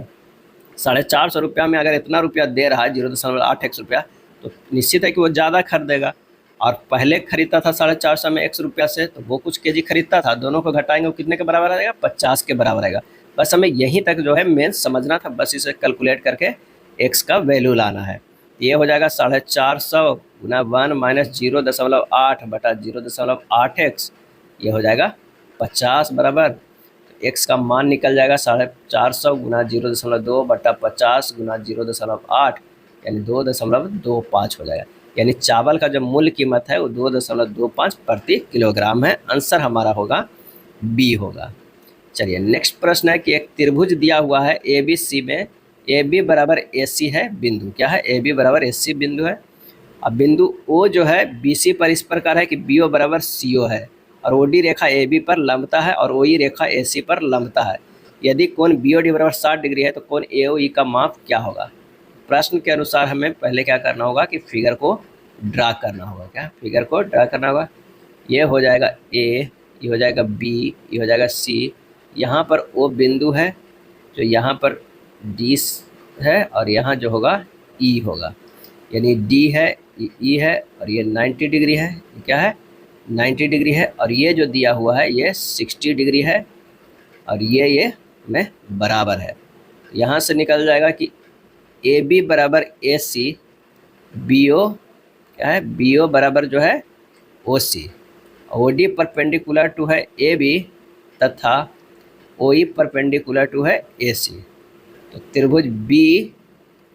450 रुपया में अगर इतना रुपया दे रहा है 0.8 रुपया, तो निश्चित है कि वो ज़्यादा खरीदेगा। और पहले खरीदता था 450 में 100 रुपया से, तो वो कुछ केजी खरीदता था, दोनों को घटाएंगे वो कितने के बराबर आएगा, 50 के बराबर आएगा। बस हमें यहीं तक जो है मेन समझना था, बस इसे कैलकुलेट करके x का वैल्यू लाना है। ये हो जाएगा 450 गुना 1 माइनस 0.8/0.8x, ये हो जाएगा 50 बराबर। तो x का मान निकल जाएगा 450 गुना 0.2/50 गुना 0.8 यानी 2.25 हो जाएगा। यानी चावल का जो मूल्य कीमत है वो 2.25 प्रति किलोग्राम है। आंसर हमारा होगा बी होगा। चलिए नेक्स्ट प्रश्न है कि एक त्रिभुज दिया हुआ है ABC में, AB बराबर AC है बिंदु। क्या है? AB बराबर AC बिंदु है। अब बिंदु O जो है BC पर इस प्रकार है कि BO बराबर CO है और OD रेखा AB पर लंबता है और OE रेखा AC पर लंबता है। यदि कोण BOD बराबर 60 डिग्री है तो कोण AOE का माप क्या होगा। प्रश्न के अनुसार हमें पहले क्या करना होगा कि फिगर को ड्रा करना होगा, क्या फिगर को ड्रा करना होगा। ये हो जाएगा ए, ये हो जाएगा बी, ये हो जाएगा सी, यहाँ पर ओ बिंदु है जो यहाँ पर डी है, और यहाँ जो होगा ई होगा, यानी डी है, ई है, और ये 90 डिग्री है, ये क्या है 90 डिग्री है, और ये जो दिया हुआ है ये 60 डिग्री है, और ये में बराबर है। यहाँ से निकल जाएगा कि ए बी बराबर ए सी, बी ओ क्या है, बी ओ बराबर जो है ओ सी, ओ डी परपेंडिकुलर टू है ए बी तथा ओ ई परपेंडिकुलर टू है ए सी। तो त्रिभुज बी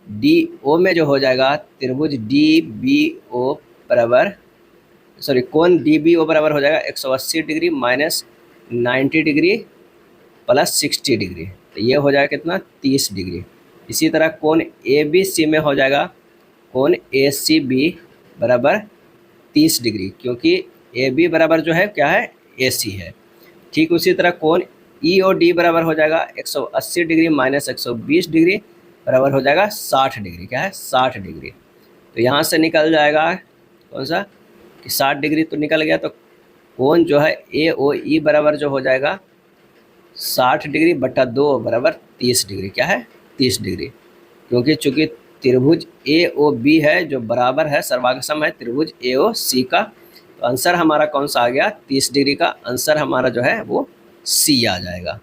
डी ओ में जो हो जाएगा त्रिभुज डी बी ओ बराबर, सॉरी कोण डी बी ओ बराबर हो जाएगा 180 degree minus 90 degree plus 60 degree, तो ये हो जाएगा कितना 30 डिग्री। इसी तरह कोण ए बी सी में हो जाएगा कोण ए सी बी बराबर 30 डिग्री, क्योंकि ए बी बराबर जो है क्या है ए सी है। ठीक उसी तरह कोण ई ओ डी बराबर हो जाएगा 180 डिग्री माइनस 120 डिग्री बराबर हो जाएगा 60 डिग्री, क्या है 60 डिग्री। तो यहाँ से निकल जाएगा कौन सा कि 60 डिग्री तो निकल गया, तो कोण जो है ए ओ ई बराबर जो हो जाएगा 60 डिग्री बटा 2 बराबर 30 डिग्री, क्या है 30 डिग्री, क्योंकि चूंकि त्रिभुज ए ओ बी है जो बराबर है सर्वांगसम है त्रिभुज ए ओ सी का, तो आंसर हमारा कौन सा आ गया 30 डिग्री का आंसर हमारा जो है वो सी आ जाएगा।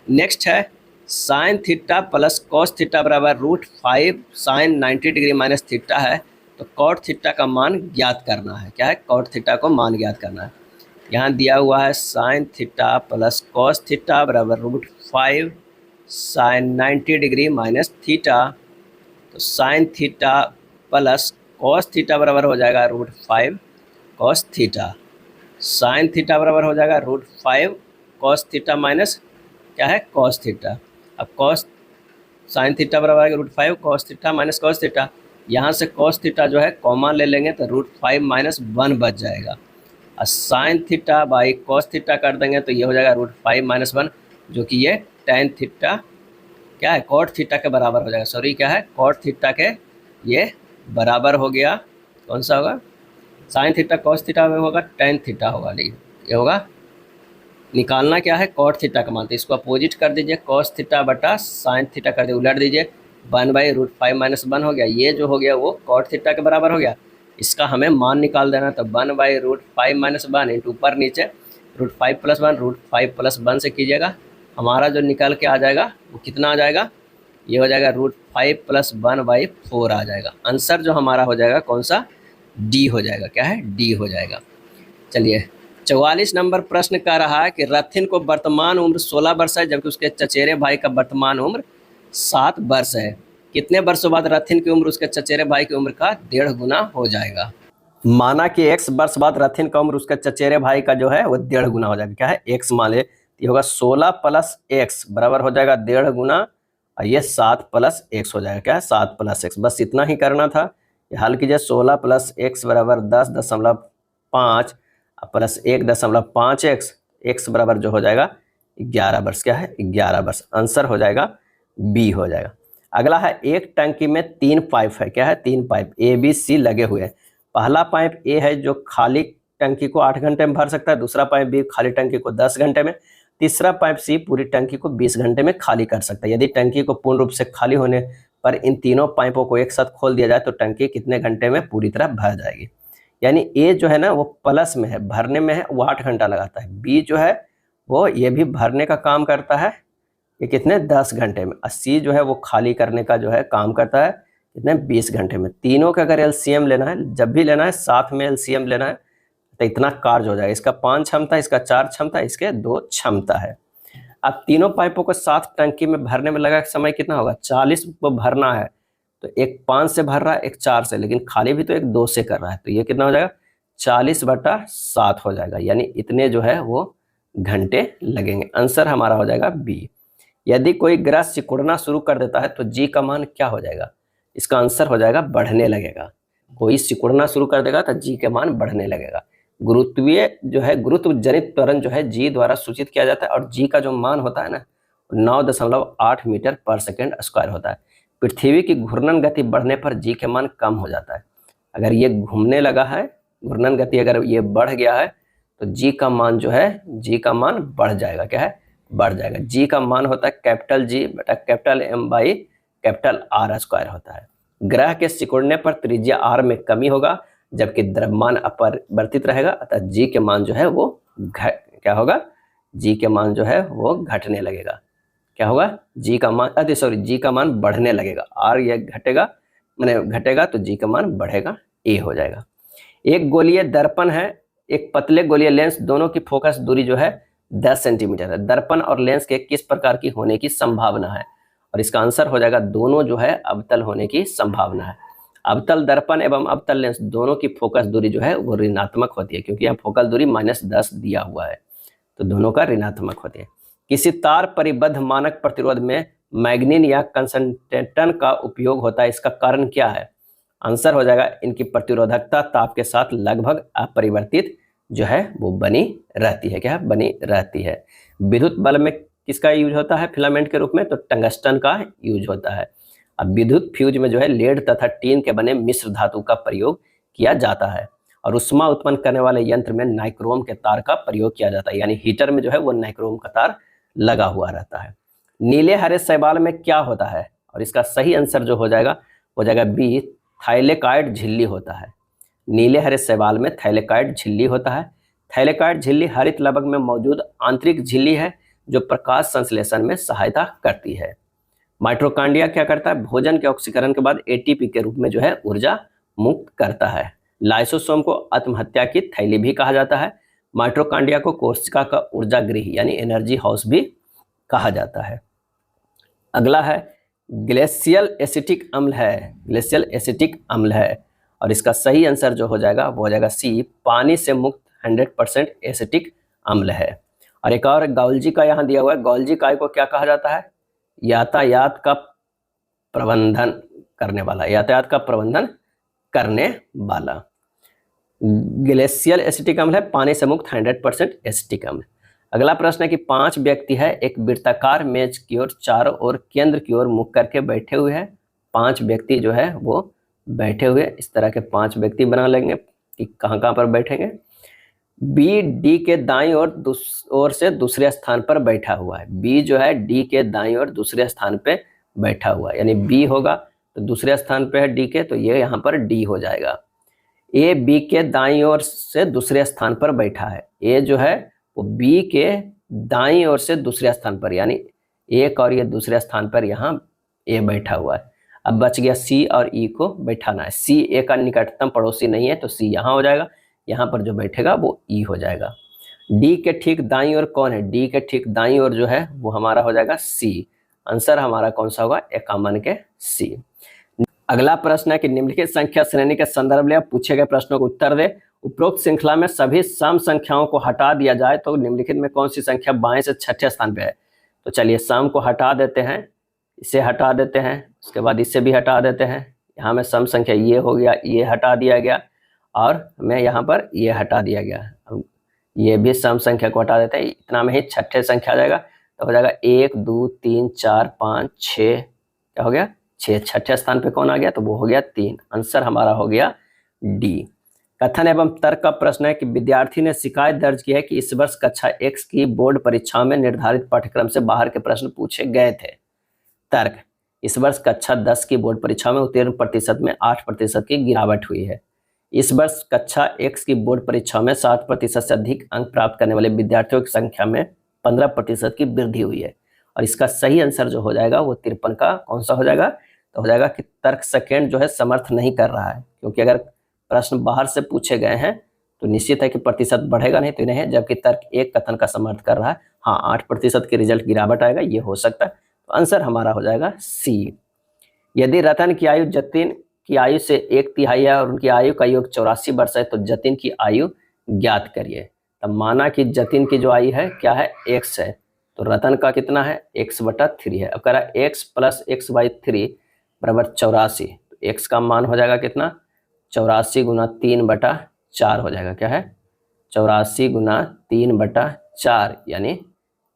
नेक्स्ट है sine theta plus cos theta बराबर √5 साइन 90 डिग्री माइनस थीटा है, तो कॉट थीटा का मान ज्ञात करना है, क्या है कॉट थीटा को मान ज्ञात करना है। यहाँ दिया हुआ है sine theta plus cos theta बराबर √5 साइन 90 डिग्री माइनस थीटा, तो sine theta plus cos theta बराबर हो जाएगा √5 कॉस थीटा, साइन थीटा बराबर हो जाएगा √5 कॉस थीटा माइनस क्या है कॉस थीटा। अब कॉस साइन थीटा बराबर है √5 cos theta minus cos theta, यहाँ से कॉस थीटा जो है कॉमन ले लेंगे तो √5 माइनस 1 बच जाएगा, और sine theta by cos theta कर देंगे तो ये हो जाएगा √5 माइनस 1, जो कि ये टेन थीटा क्या है कॉट थीटा के बराबर हो जाएगा, सॉरी क्या है कॉट थीटा के ये बराबर हो गया। कौन सा होगा साइन थीटा कॉस थीटा में होगा टेन थीटा होगा, नहीं ये होगा निकालना क्या है कॉट थीटा का मान, तो इसको अपोजिट कर दीजिए कॉस थीटा बटा साइन थीटा कर दीजिए, उलट दीजिए 1/√5 माइनस 1 हो गया, ये जो हो गया वो कॉट थीटा के बराबर हो गया, इसका हमें मान निकाल देना, तो 1/√5 माइनस 1 इंटू ऊपर नीचे √5 प्लस 1 √5 प्लस 1 से कीजिएगा, हमारा जो निकल के आ जाएगा वो कितना आ जाएगा, ये हो जाएगा √5 प्लस 1/4 आ जाएगा। आंसर जो हमारा हो जाएगा कौन सा डी हो जाएगा, क्या है डी हो जाएगा। चलिए 44 नंबर प्रश्न कह रहा है कि रथिन को वर्तमान उम्र 16 वर्ष है जबकि उसके चचेरे भाई का वर्तमान उम्र 7 वर्ष है, कितने वर्षों बाद रथिन की उम्र उसके चचेरे भाई की उम्र का 1.5 गुना हो जाएगा। माना कि x वर्ष बाद रथिन का उम्र उसके चचेरे भाई का जो है वो 1.5 गुना हो जाएगा, क्या है x मान ले ये होगा 16 प्लस x बराबर हो जाएगा 1.5 गुना, और ये 7 प्लस x हो जाएगा, क्या है 7 प्लस x, बस इतना ही करना था। ये हल कीजिए 16 प्लस x बराबर 10.5 प्लस 1.5x, x बराबर जो हो जाएगा 11 वर्ष, क्या है 11 वर्ष, आंसर हो जाएगा बी हो जाएगा। अगला है एक टंकी में 3 पाइप है, क्या है 3 पाइप ए बी सी लगे हुए हैं, पहला पाइप ए है जो खाली टंकी को 8 घंटे में भर सकता है, दूसरा पाइप बी खाली टंकी को 10 घंटे में, तीसरा पाइप सी पूरी टंकी को 20 घंटे में खाली कर सकता है। यदि टंकी को पूर्ण रूप से खाली होने पर इन तीनों पाइपों को एक साथ खोल दिया जाए तो टंकी कितने घंटे में पूरी तरह भर जाएगी। यानी ए जो है ना वो प्लस में है, भरने में है, वो 8 घंटा लगाता है, बी जो है वो ये भी भरने का काम करता है, ये कितने 10 घंटे में, और सी जो है वो खाली करने का जो है काम करता है कितने 20 घंटे में। तीनों का अगर एलसीएम लेना है, जब भी लेना है साथ में एलसीएम लेना है, तो इतना कार्य हो जाएगा, इसका 5 क्षमता, इसका 4 क्षमता, इसके 2 क्षमता है। अब तीनों पाइपों को साथ टंकी में भरने में लगा समय कितना होगा, 40 को भरना है, तो एक 5 से भर रहा है, एक 4 से, लेकिन खाली भी तो एक 2 से कर रहा है, तो ये कितना हो जाएगा 40/7 हो जाएगा, यानी इतने जो है वो घंटे लगेंगे। आंसर हमारा हो जाएगा बी। यदि कोई ग्रह सिकुड़ना शुरू कर देता है तो जी का मान क्या हो जाएगा, इसका आंसर हो जाएगा बढ़ने लगेगा। कोई सिकुड़ना शुरू कर देगा तो जी के मान बढ़ने लगेगा। गुरुत्वीय जो है गुरुत्व जनित त्वरण जो है जी द्वारा सूचित किया जाता है, और जी का जो मान होता है ना 9.8 मीटर पर सेकेंड स्क्वायर होता है। पृथ्वी की घूर्णन गति बढ़ने पर जी के मान कम हो जाता है। अगर ये घूमने लगा है, घूर्णन गति अगर ये बढ़ गया है तो जी का मान जो है, जी का मान बढ़ जाएगा। क्या है? बढ़ जाएगा। जी का मान होता है कैपिटल जी बटा capital M by capital R square होता है। ग्रह के सिकुड़ने पर त्रिज्या आर में कमी होगा जबकि द्रव्यमान अपरिवर्तित रहेगा, अतः जी के मान जो है वो क्या होगा? जी के मान जो है वो घटने लगेगा। क्या होगा? जी का मान जी का मान बढ़ने लगेगा। आर ये घटेगा, मैंने घटेगा तो जी का मान बढ़ेगा, ए हो जाएगा। एक गोलीय दर्पण है, एक पतले गोलीय लेंस, दोनों की फोकस दूरी जो है 10 सेंटीमीटर है। दर्पण और लेंस के किस प्रकार की होने की संभावना है? और इसका आंसर हो जाएगा दोनों जो है अवतल होने की संभावना है। अवतल दर्पण एवं अवतल लेंस दोनों की फोकस दूरी जो है वो ऋणात्मक होती है, क्योंकि यहाँ फोकल दूरी -10 दिया हुआ है, तो दोनों का ऋणात्मक होती है। किसी तार परिबद्ध मानक प्रतिरोध में मैग्नीन या कंसंट्रेटन का उपयोग होता है, इसका कारण क्या है? आंसर हो जाएगा इनकी प्रतिरोधकता ताप के साथ लगभग अपरिवर्तित जो है वो बनी रहती है। क्या है? बनी रहती है। विद्युत बल्ब में किसका यूज होता है फिलामेंट के रूप में? तो टंगस्टन का यूज होता है। अब विद्युत फ्यूज में जो है लेड तथा टीन के बने मिश्र धातु का प्रयोग किया जाता है और उष्मा उत्पन्न करने वाले यंत्र में नाइक्रोम के तार का प्रयोग किया जाता है, यानी हीटर में जो है वो नाइक्रोम का तार लगा हुआ रहता है। नीले हरे शैवाल में क्या होता है? और इसका सही आंसर जो हो जाएगा बी, थाइलेकाइड झिल्ली होता है। नीले हरे शैवाल में थाइलेकाइड झिल्ली होता है। थाइलेकाइड झिल्ली हरित लवक में मौजूद आंतरिक झिल्ली है जो प्रकाश संश्लेषण में सहायता करती है। माइटोकॉन्ड्रिया क्या करता है? भोजन के ऑक्सीकरण के बाद एटीपी के रूप में जो है ऊर्जा मुक्त करता है। लाइसोसोम को आत्महत्या की थैली भी कहा जाता है। माइटोकॉन्ड्रिया को कोशिका का ऊर्जा गृह यानी एनर्जी हाउस भी कहा जाता है। अगला है ग्लेशियल एसिटिक अम्ल है। ग्लेशियल एसिटिक अम्ल है और इसका सही आंसर जो हो जाएगा वो हो जाएगा सी, पानी से मुक्त 100% एसिटिक अम्ल है। और एक और गॉल्जी का यहाँ दिया हुआ है। गॉल्जी काय को क्या कहा जाता है? यातायात का प्रबंधन करने वाला, यातायात का प्रबंधन करने वाला। ग्लेशियल एसिटिक अम्ल है, पानी से मुक्त 100% एसिटिक अम्ल। अगला प्रश्न है कि 5 व्यक्ति है, एक वृत्ताकार मेज की ओर चारों ओर केंद्र की ओर मुख करके बैठे हुए हैं। 5 व्यक्ति जो है वो बैठे हुए, इस तरह के 5 व्यक्ति बना लेंगे कि कहाँ पर बैठेंगे। बी डी के दाईं ओर से दूसरे स्थान पर बैठा हुआ है। बी जो है डी के दाईं ओर दूसरे स्थान पे बैठा हुआ है, यानी बी होगा तो दूसरे स्थान पे है डी के, तो ये यहाँ पर डी हो जाएगा। ए बी के दाईं ओर से दूसरे स्थान पर बैठा है। ए जो है वो बी के दाईं ओर से दूसरे स्थान पर, यानी एक और ये दूसरे स्थान पर यहाँ ए बैठा हुआ है। अब बच गया सी और ई को बैठाना है। सी ए का निकटतम पड़ोसी नहीं है तो सी यहाँ हो जाएगा, यहाँ पर जो बैठेगा वो ई हो जाएगा। डी के ठीक दाईं ओर कौन है? डी के ठीक दाईं ओर जो है वो हमारा हो जाएगा सी। आंसर हमारा कौन सा होगा? 51 के सी। अगला प्रश्न है कि निम्नलिखित संख्या श्रेणी के संदर्भ में पूछे गए प्रश्नों को उत्तर दे। उपरोक्त श्रृंखला में सभी सम संख्याओं को हटा दिया जाए तो निम्नलिखित में कौन सी संख्या बाएं से छठे स्थान पे है? तो चलिए सम को हटा देते हैं, इसे हटा देते हैं, उसके बाद इसे भी हटा देते हैं। यहाँ में सम संख्या ये हो गया, ये हटा दिया गया और हमें यहाँ पर ये हटा दिया गया। अब ये भी सम संख्या को हटा देते हैं, इतना में ही छठे संख्या आ जाएगा, तो हो जाएगा 1 2 3 4 5 6, क्या हो गया 6। छठे स्थान पे कौन आ गया? तो वो हो गया 3। आंसर हमारा हो गया डी। कथन एवं तर्क का प्रश्न है कि विद्यार्थी ने शिकायत दर्ज की है कि इस वर्ष कक्षा X की बोर्ड परीक्षाओं में निर्धारित पाठ्यक्रम से बाहर के प्रश्न पूछे गए थे। तर्क: इस वर्ष कक्षा 10 की बोर्ड परीक्षा में उत्तीर्ण प्रतिशत में 8% की गिरावट हुई है। इस वर्ष कक्षा X की बोर्ड परीक्षा में 60% से अधिक अंक प्राप्त करने वाले विद्यार्थियों की संख्या में 15% की वृद्धि हुई है। और इसका सही आंसर जो हो जाएगा वो 53 का कौन सा हो जाएगा? तो हो जाएगा कि तर्क सेकेंड जो है समर्थ नहीं कर रहा है, क्योंकि अगर प्रश्न बाहर से पूछे गए हैं तो निश्चित है कि प्रतिशत बढ़ेगा नहीं, तो नहीं है, जबकि तर्क एक कथन का समर्थ कर रहा है। हाँ, 8% के रिजल्ट गिरावट आएगा, ये हो सकता है। तो आंसर हमारा हो जाएगा सी। यदि रतन की आयु जतिन की आयु से 1/3 है और उनकी आयु का योग 84 वर्ष है तो जतिन की आयु ज्ञात करिए। तब माना कि जतिन की जो आयु है क्या है? x है, तो रतन का कितना है? x/3 है। अब कह रहा है x + x/3 बराबर 84, तो x का मान हो जाएगा कितना? 84 × 3/4 हो जाएगा। क्या है? 84 × 3/4 यानी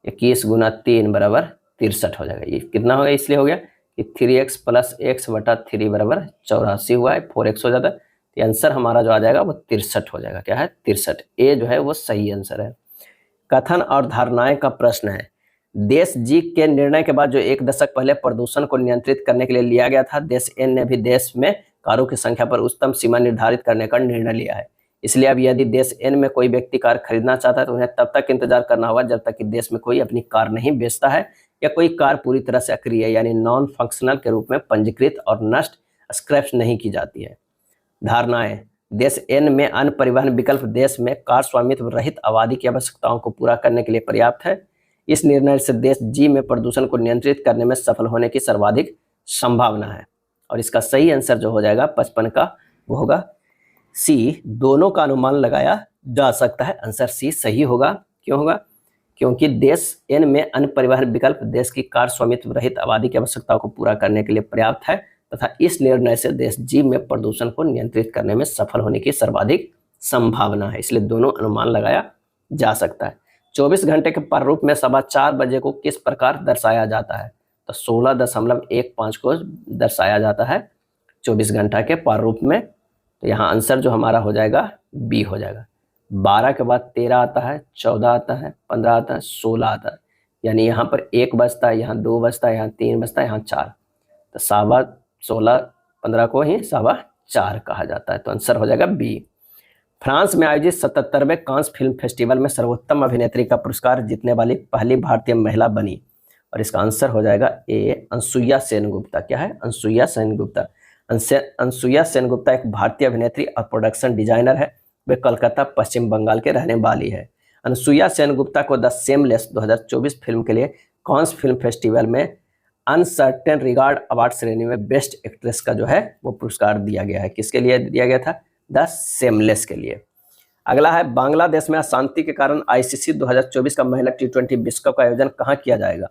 21 × 3 बराबर 63 हो जाएगा। ये कितना हो गया? इसलिए हो गया कि 3x + x/3 बराबर 84 हुआ है। 4x हो जाता है, तो आंसर हमारा जो आ जाएगा वो 63 हो जाएगा। क्या है? 63। ए जो है वो सही आंसर है। कथन और धारणाएं का प्रश्न है। देश जी के निर्णय के बाद जो 1 दशक पहले प्रदूषण को नियंत्रित करने के लिए लिया गया था, देश एन ने भी देश में कारों की संख्या पर उच्चतम सीमा निर्धारित करने का निर्णय लिया है। इसलिए अब यदि देश एन में कोई व्यक्ति कार खरीदना चाहता है तो उन्हें तब तक इंतजार करना होगा जब तक कि देश में कोई अपनी कार नहीं बेचता है या कोई कार पूरी तरह से अक्रिय यानी नॉन फंक्शनल के रूप में पंजीकृत और नष्ट स्क्रैप्स नहीं की जाती है। धारणाएं। देश एन में अन्य परिवहन विकल्प देश में कार स्वामित्व रहित आबादी की आवश्यकताओं को पूरा करने के लिए पर्याप्त है। इस निर्णय से देश जी में प्रदूषण को नियंत्रित करने में सफल होने की सर्वाधिक संभावना है। और इसका सही आंसर जो हो जाएगा 55 का वो होगा सी, दोनों का अनुमान लगाया जा सकता है। आंसर सी सही होगा। क्यों होगा? क्योंकि देश एन में अन्य परिवहन विकल्प देश की कार स्वामित्व रहित आबादी की आवश्यकताओं को पूरा करने के लिए पर्याप्त है तथा इस निर्णय से देश जी में प्रदूषण को नियंत्रित करने में सफल होने की सर्वाधिक संभावना है। इसलिए दोनों अनुमान लगाया जा सकता है। 24 घंटे के प्रारूप में 4:15 बजे को किस प्रकार दर्शाया जाता है? तो 16.15 को दर्शाया जाता है 24 घंटा के प्रारूप में। तो यहाँ आंसर जो हमारा हो जाएगा बी हो जाएगा। 12 के बाद 13 आता है, 14 आता है, 15 आता है, 16 आता है, यानी यहाँ पर 1 बजता है, यहाँ 2 बजता है, यहाँ 3 बजता है, यहाँ 4। तो 16:15 को ही 4:15 कहा जाता है। तो आंसर हो जाएगा बी। फ्रांस में आयोजित 77वें कांस फिल्म फेस्टिवल में सर्वोत्तम अभिनेत्री का पुरस्कार जीतने वाली पहली भारतीय महिला बनी। और इसका आंसर हो जाएगा ए, अनसुईया सेनगुप्ता। क्या है? अनसुईया सेनगुप्ता। अनसुईया सेनगुप्ता एक भारतीय अभिनेत्री और प्रोडक्शन डिजाइनर है। वे कोलकाता पश्चिम बंगाल के रहने वाली है। अनसुईया सेनगुप्ता को द सेमलेस 2024 फिल्म के लिए कांस फिल्म फेस्टिवल में अनसर्टेन रिगार्ड अवार्ड श्रेणी में बेस्ट एक्ट्रेस का जो है वो पुरस्कार दिया गया है। किसके लिए दिया गया था? द सेमलेस के लिए। अगला है, बांग्लादेश में अशांति के कारण आईसीसी 2024 का महिला T20 विश्व कप का आयोजन कहाँ किया जाएगा?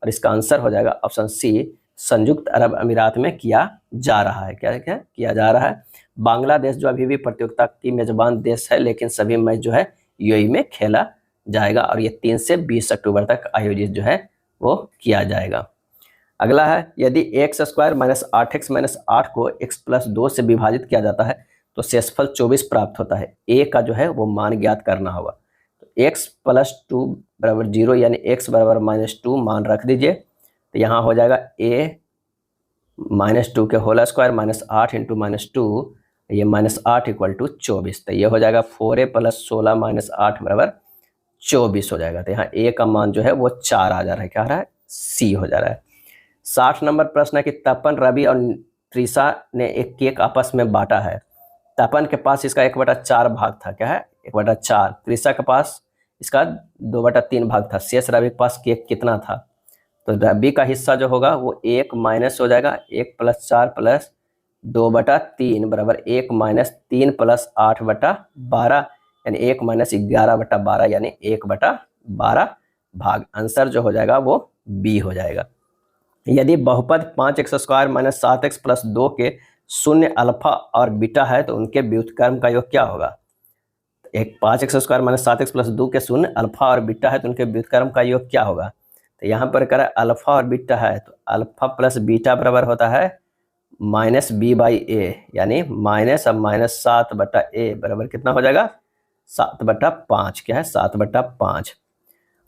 और इसका आंसर हो जाएगा ऑप्शन सी, संयुक्त अरब अमीरात में किया जा रहा है। क्या किया जा रहा है? बांग्लादेश जो अभी भी प्रतियोगिता की मेजबान देश है, लेकिन सभी मैच जो है यूएई में खेला जाएगा और ये 3 से 20 अक्टूबर तक आयोजित जो है वो किया जाएगा। अगला है, यदि x² - 8x - 8 को x+2 से विभाजित किया जाता है तो शेषफल 24 प्राप्त होता है। a का जो है वो मान ज्ञात करना होगा। तो x+2 = 0 यानी x = -2 मान रख दीजिए। तो यहाँ हो जाएगा a -2 के होल स्क्वायर -8 × -2, ये -8 = 24। तो ये हो जाएगा 4a + 16 - 8 = 24 हो जाएगा। तो यहाँ a का मान जो है वो 4 आ जा रहा है। क्या आ रहा है? सी हो जा रहा है। 60 नंबर प्रश्न है कि तपन, रवि और त्रिशा ने एक केक आपस में बांटा है। तपन के पास इसका 1/4 भाग था। क्या है? 1/4। त्रिशा के पास इसका 2/3 भाग था। शेष रवि के पास केक कितना था? तो रवि का हिस्सा जो होगा वो 1 माइनस हो जाएगा। 1 + 4 + 2/3 = 1 - 3 + 8/12 यानी 1 - 11/12 यानी 1/12 भाग। आंसर जो हो जाएगा वो बी हो जाएगा। यदि बहुपद 5x² - 7x + 2 के शून्य अल्फा और बीटा है तो उनके व्युत्क्रम का योग क्या होगा? एक 5x² - 7x + 2 के शून्य अल्फा और बीटा है तो उनके व्युत्क्रम का योग क्या होगा? तो यहाँ पर करें अल्फा और बीटा है तो अल्फा प्लस बीटा बराबर होता है -b/a यानी माइनस अब -7/a बराबर कितना हो जाएगा? 7/5। क्या है? 7/5।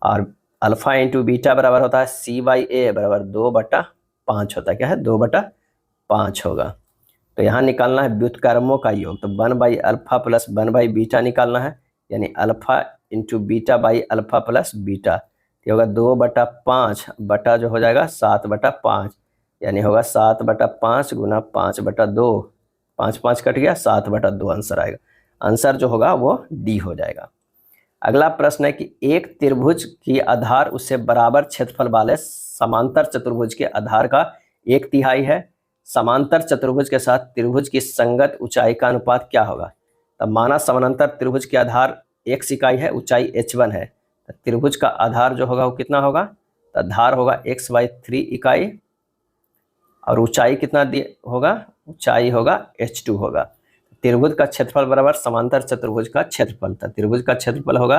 और अल्फा इंटू बीटा बराबर होता है c/a बराबर 2/5 होता है। क्या है? 2/5 होगा। तो यहाँ निकालना है व्युत्क्रमों का योग। तो 1/अल्फा प्लस 1/बीटा निकालना है, यानी alpha into beta by alpha plus beta. ये होगा 2/5 बटा जो हो जाएगा 7/5 यानी होगा 7/5 गुना 5/2। 5 5 कट गया, 7/2 आंसर आएगा। आंसर जो होगा वो डी हो जाएगा। अगला प्रश्न है कि एक त्रिभुज की आधार उससे बराबर क्षेत्रफल वाले समांतर चतुर्भुज के आधार का 1/3 है। समांतर चतुर्भुज के साथ त्रिभुज की संगत ऊंचाई का अनुपात क्या होगा? तब माना समानांतर त्रिभुज की आधार x इकाई है, ऊंचाई h1 है। तो त्रिभुज का आधार जो होगा वो कितना होगा? तो आधार होगा x/3 इकाई और ऊंचाई कितना होगा? ऊंचाई होगा h2 होगा। त्रिभुज का क्षेत्रफल बराबर समांतर चतुर्भुज का क्षेत्रफल। था त्रिभुज का क्षेत्रफल होगा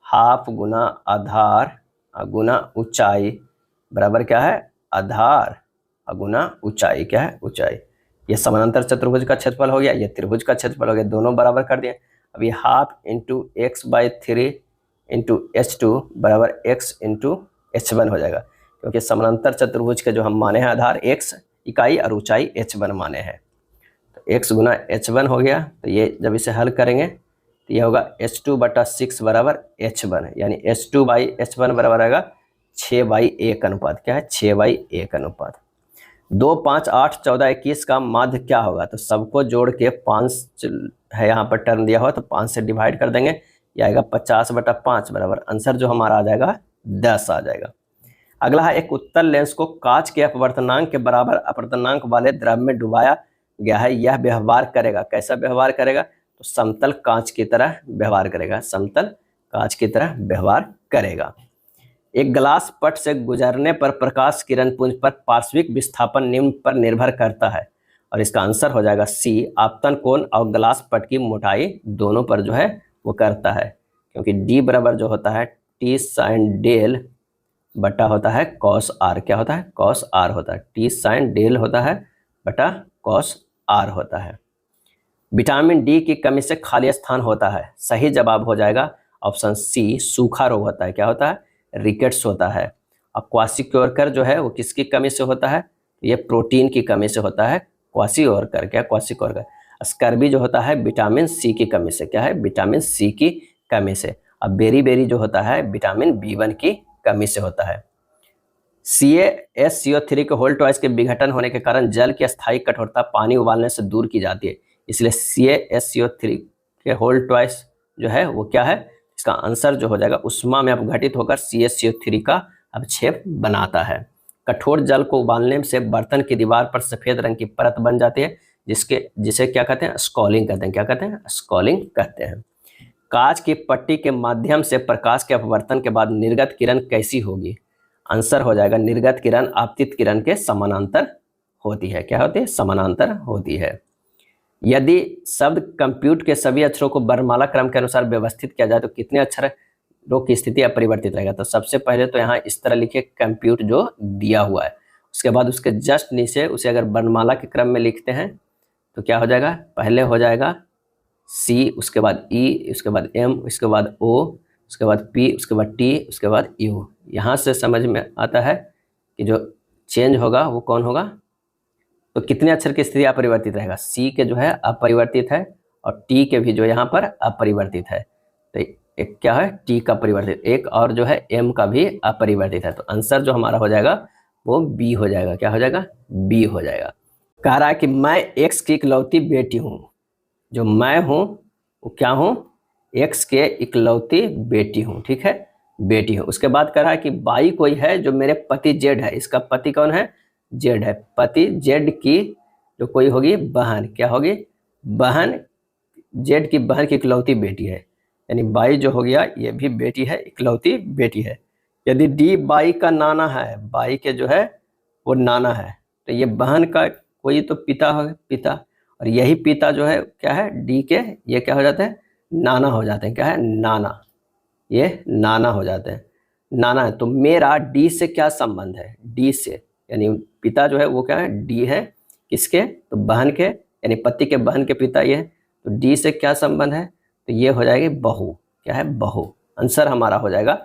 हाफ गुना आधार गुना ऊंचाई बराबर क्या है? आधार गुना ऊंचाई। क्या है? ऊंचाई। ये समानांतर चतुर्भुज का क्षेत्रफल हो गया, ये त्रिभुज का क्षेत्रफल हो गया, दोनों बराबर कर दिए। अब ये half into x/3 into H2 बराबर x इंटू H1 हो जाएगा, क्योंकि समानांतर चतुर्भुज के जो हम माने हैं आधार x इकाई और ऊंचाई H1 माने हैं। तो x गुना H1 हो गया। तो ये जब इसे हल करेंगे तो ये होगा H2/6 बराबर H1, यानी H2/H1 बराबर आएगा 6/1 अनुपात। क्या है? 6/1 अनुपात। 2, 5, 8, 14, 21 का माध्य क्या होगा? तो सबको जोड़ के 5 है यहाँ पर टर्म दिया हुआ, तो 5 से डिवाइड कर देंगे, ये आएगा 50/5 बराबर आंसर जो हमारा आ जाएगा 10 आ जाएगा। अगला है, एक उत्तल लेंस को कांच के अपवर्तनांक के बराबर अपवर्तनांक वाले द्रव में डुबाया गया है, यह व्यवहार करेगा। कैसा व्यवहार करेगा? तो समतल कांच की तरह व्यवहार करेगा, समतल कांच की तरह व्यवहार करेगा। एक ग्लास पट से गुजरने पर प्रकाश किरण पुंज पर पार्श्विक विस्थापन निम्न पर निर्भर करता है, और इसका आंसर हो जाएगा सी, आपतन कोण और ग्लास पट की मोटाई दोनों पर जो है वो करता है, क्योंकि डी बराबर जो होता है टी साइन डेल बटा होता है कॉस आर। क्या होता है? कॉस आर होता है। टी साइन डेल होता है बटा कॉस आर होता है। विटामिन डी की कमी से खाली स्थान होता है। सही जवाब हो जाएगा ऑप्शन सी, सूखा रोग होता है। क्या होता है? रिकेट्स होता है। अब क्वासिक्योरकर जो है वो किसकी कमी से होता है? ये प्रोटीन की कमी से होता है। क्वासिक्योरकर, क्या क्वासिक्योरकर? स्कर्वी जो होता है विटामिन सी की कमी से। क्या है? विटामिन सी की कमी से। अब बेरी बेरी जो होता है विटामिन B1 की कमी से होता है। CaSCO3 के होल ट्वाइस के विघटन होने के कारण जल की स्थायी कठोरता पानी उबालने से दूर की जाती है, इसलिए CaSCO3 के होल ट्वाइस जो है वो क्या है? इसका आंसर जो हो जाएगा ऊष्मा में अपघटित होकर CaSCO3 का अवक्षेप बनाता है। कठोर जल को उबालने से बर्तन की दीवार पर सफेद रंग की परत बन जाती है, जिसे क्या कहते हैं? स्कॉलिंग कहते हैं। क्या कहते हैं? स्कॉलिंग कहते हैं। कांच की पट्टी के माध्यम से प्रकाश के अपवर्तन के बाद निर्गत किरण कैसी होगी? आंसर हो जाएगा निर्गत किरण आपतित किरण के समानांतर होती है। क्या होती है? समानांतर होती है। यदि शब्द कंप्यूट के सभी अक्षरों को वर्णमाला क्रम के अनुसार व्यवस्थित किया जाए तो कितने अक्षरों की स्थिति अपरिवर्तित रहेगा? तो सबसे पहले तो यहाँ इस तरह लिखिए कंप्यूट जो दिया हुआ है, उसके बाद उसके जस्ट नीचे उसे अगर वर्णमाला के क्रम में लिखते हैं तो क्या हो जाएगा? पहले हो जाएगा सी, उसके बाद ई, उसके बाद एम, उसके बाद ओ, उसके बाद पी, उसके बाद टी, उसके बाद यू। यहाँ से समझ में आता है कि जो चेंज होगा वो कौन होगा? तो कितने अक्षर की स्थिति अपरिवर्तित रहेगा? सी के जो है अपरिवर्तित है और टी के भी जो यहाँ पर अपरिवर्तित है। तो एक क्या है? टी का परिवर्तित, एक और जो है एम का भी अपरिवर्तित है। तो आंसर जो हमारा हो जाएगा वो बी हो जाएगा। क्या हो जाएगा? बी हो जाएगा। कह रहा है कि मैं एक्स की इकलौती बेटी हूँ। जो मैं हूँ वो क्या हूँ? एक्स के इकलौती बेटी हूँ। ठीक है, बेटी हूँ। उसके बाद कह रहा है कि बाई कोई है जो मेरे पति जेड है। इसका पति कौन है? जेड है। पति जेड की जो कोई होगी बहन, क्या होगी? बहन, जेड की बहन की इकलौती बेटी है, यानी बाई जो हो गया ये भी बेटी है, इकलौती बेटी है। यदि डी बाई का नाना है, बाई के जो है वो नाना है, तो ये बहन का कोई तो पिता हो, पिता, और यही पिता जो है क्या है? डी के ये क्या हो जाते हैं? नाना हो जाते हैं। क्या है? नाना, ये नाना हो जाते हैं, नाना है। तो मेरा डी से क्या संबंध है? डी से, यानी पिता जो है वो क्या है? डी है। किसके? तो बहन के, यानी पति के बहन के पिता ये है। तो डी से क्या संबंध है? तो ये हो जाएगी बहू। क्या है? बहू। आंसर हमारा हो जाएगा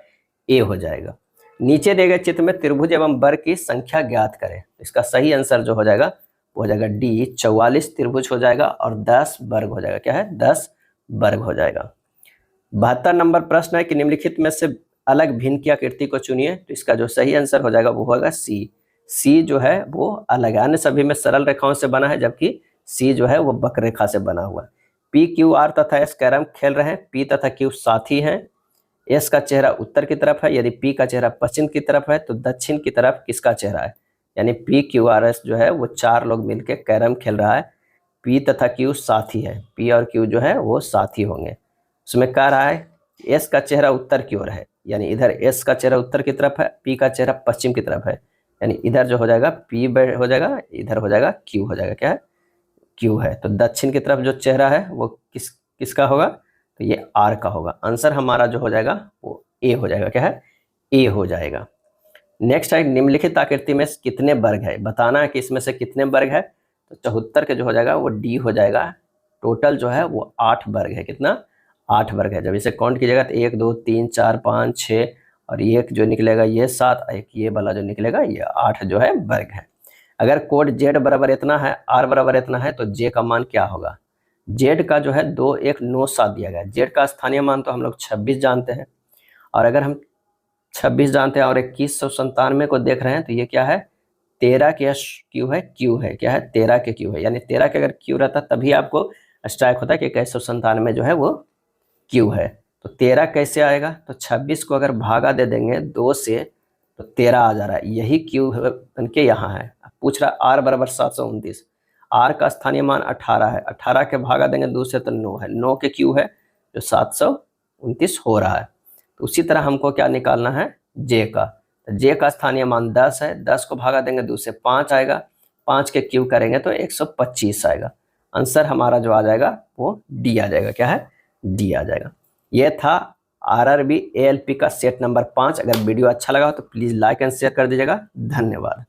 ए हो जाएगा। नीचे दिए गए चित्र में त्रिभुज एवं वर्ग की संख्या ज्ञात करें। इसका सही आंसर जो हो जाएगा वो हो जाएगा डी, 44 त्रिभुज हो जाएगा और 10 वर्ग हो जाएगा। क्या है? 10 वर्ग हो जाएगा। 72 नंबर प्रश्न है कि निम्नलिखित में से अलग भिन्न की आकृति को चुनिए। तो इसका जो सही आंसर हो जाएगा वो होगा सी। सी जो है वो अलग है, अन्य सभी में सरल रेखाओं से बना है, जबकि सी जो है वो वक्र रेखा से बना हुआ है। पी, क्यू, आर तथा एस कैरम खेल रहे हैं। पी तथा क्यू साथी हैं। एस का चेहरा उत्तर की तरफ है। यदि पी का चेहरा पश्चिम की तरफ है तो दक्षिण की तरफ किसका चेहरा है? यानी पी, क्यू, आर, एस जो है वो 4 लोग मिलकर कैरम खेल रहा है। पी तथा क्यू साथी है, पी और क्यू जो है वो साथी होंगे। उसमें कह रहा है एस का चेहरा उत्तर की ओर है, यानी इधर एस का चेहरा उत्तर की तरफ है, पी का चेहरा पश्चिम की तरफ है, यानी इधर जो हो जाएगा पी हो जाएगा, इधर हो जाएगा क्यू हो जाएगा। क्या है? क्यू है। तो दक्षिण की तरफ जो चेहरा है वो किसका होगा? तो ये आर का होगा। आंसर हमारा जो हो जाएगा वो ए हो जाएगा। क्या है? ए हो जाएगा। नेक्स्ट है निम्नलिखित आकृति में कितने वर्ग है? बताना है कि इसमें से कितने वर्ग है। तो 74 के जो हो जाएगा वो डी हो जाएगा। टोटल जो है वो 8 वर्ग है। कितना? 8 वर्ग है। जब इसे काउंट कीजिएगा तो 1 2 3 4 5 6 और एक जो निकलेगा ये 7, एक ये वाला जो निकलेगा ये 8 जो है वर्ग है। अगर कोड जेड बराबर इतना है, आर बराबर इतना है, तो जे का मान क्या होगा? जेड का जो है 2197 दिया गया। जेड का स्थानीय मान तो हम लोग 26 जानते हैं, और अगर हम 26 जानते हैं और 2197 को देख रहे हैं तो ये क्या है? 13 के क्यू है, क्यू है, क्या है? 13 के क्यू है। यानी 13 के अगर क्यू रहता तभी आपको स्ट्राइक होता है कि 2197 जो है वो क्यू है। तो 13 कैसे आएगा? तो 26 को अगर भागा दे देंगे 2 से तो 13 आ जा रहा है, यही क्यू बन के यहाँ है। पूछ रहा है आर बराबर 729। आर का स्थानीय मान 18 है, 18 के भागा देंगे 2 से तो 9 है, 9 के क्यू है जो 729 हो रहा है। तो उसी तरह हमको क्या निकालना है? जे का। तो जे का स्थानीय मान 10 है, 10 को भागा देंगे 2 से 5 आएगा, 5 के क्यू करेंगे तो 125 आएगा। आंसर हमारा जो आ जाएगा वो डी आ जाएगा। क्या है? डी आ जाएगा। ये था आरआरबी एएलपी का सेट नंबर 5। अगर वीडियो अच्छा लगा तो प्लीज़ लाइक एंड शेयर कर दीजिएगा। धन्यवाद।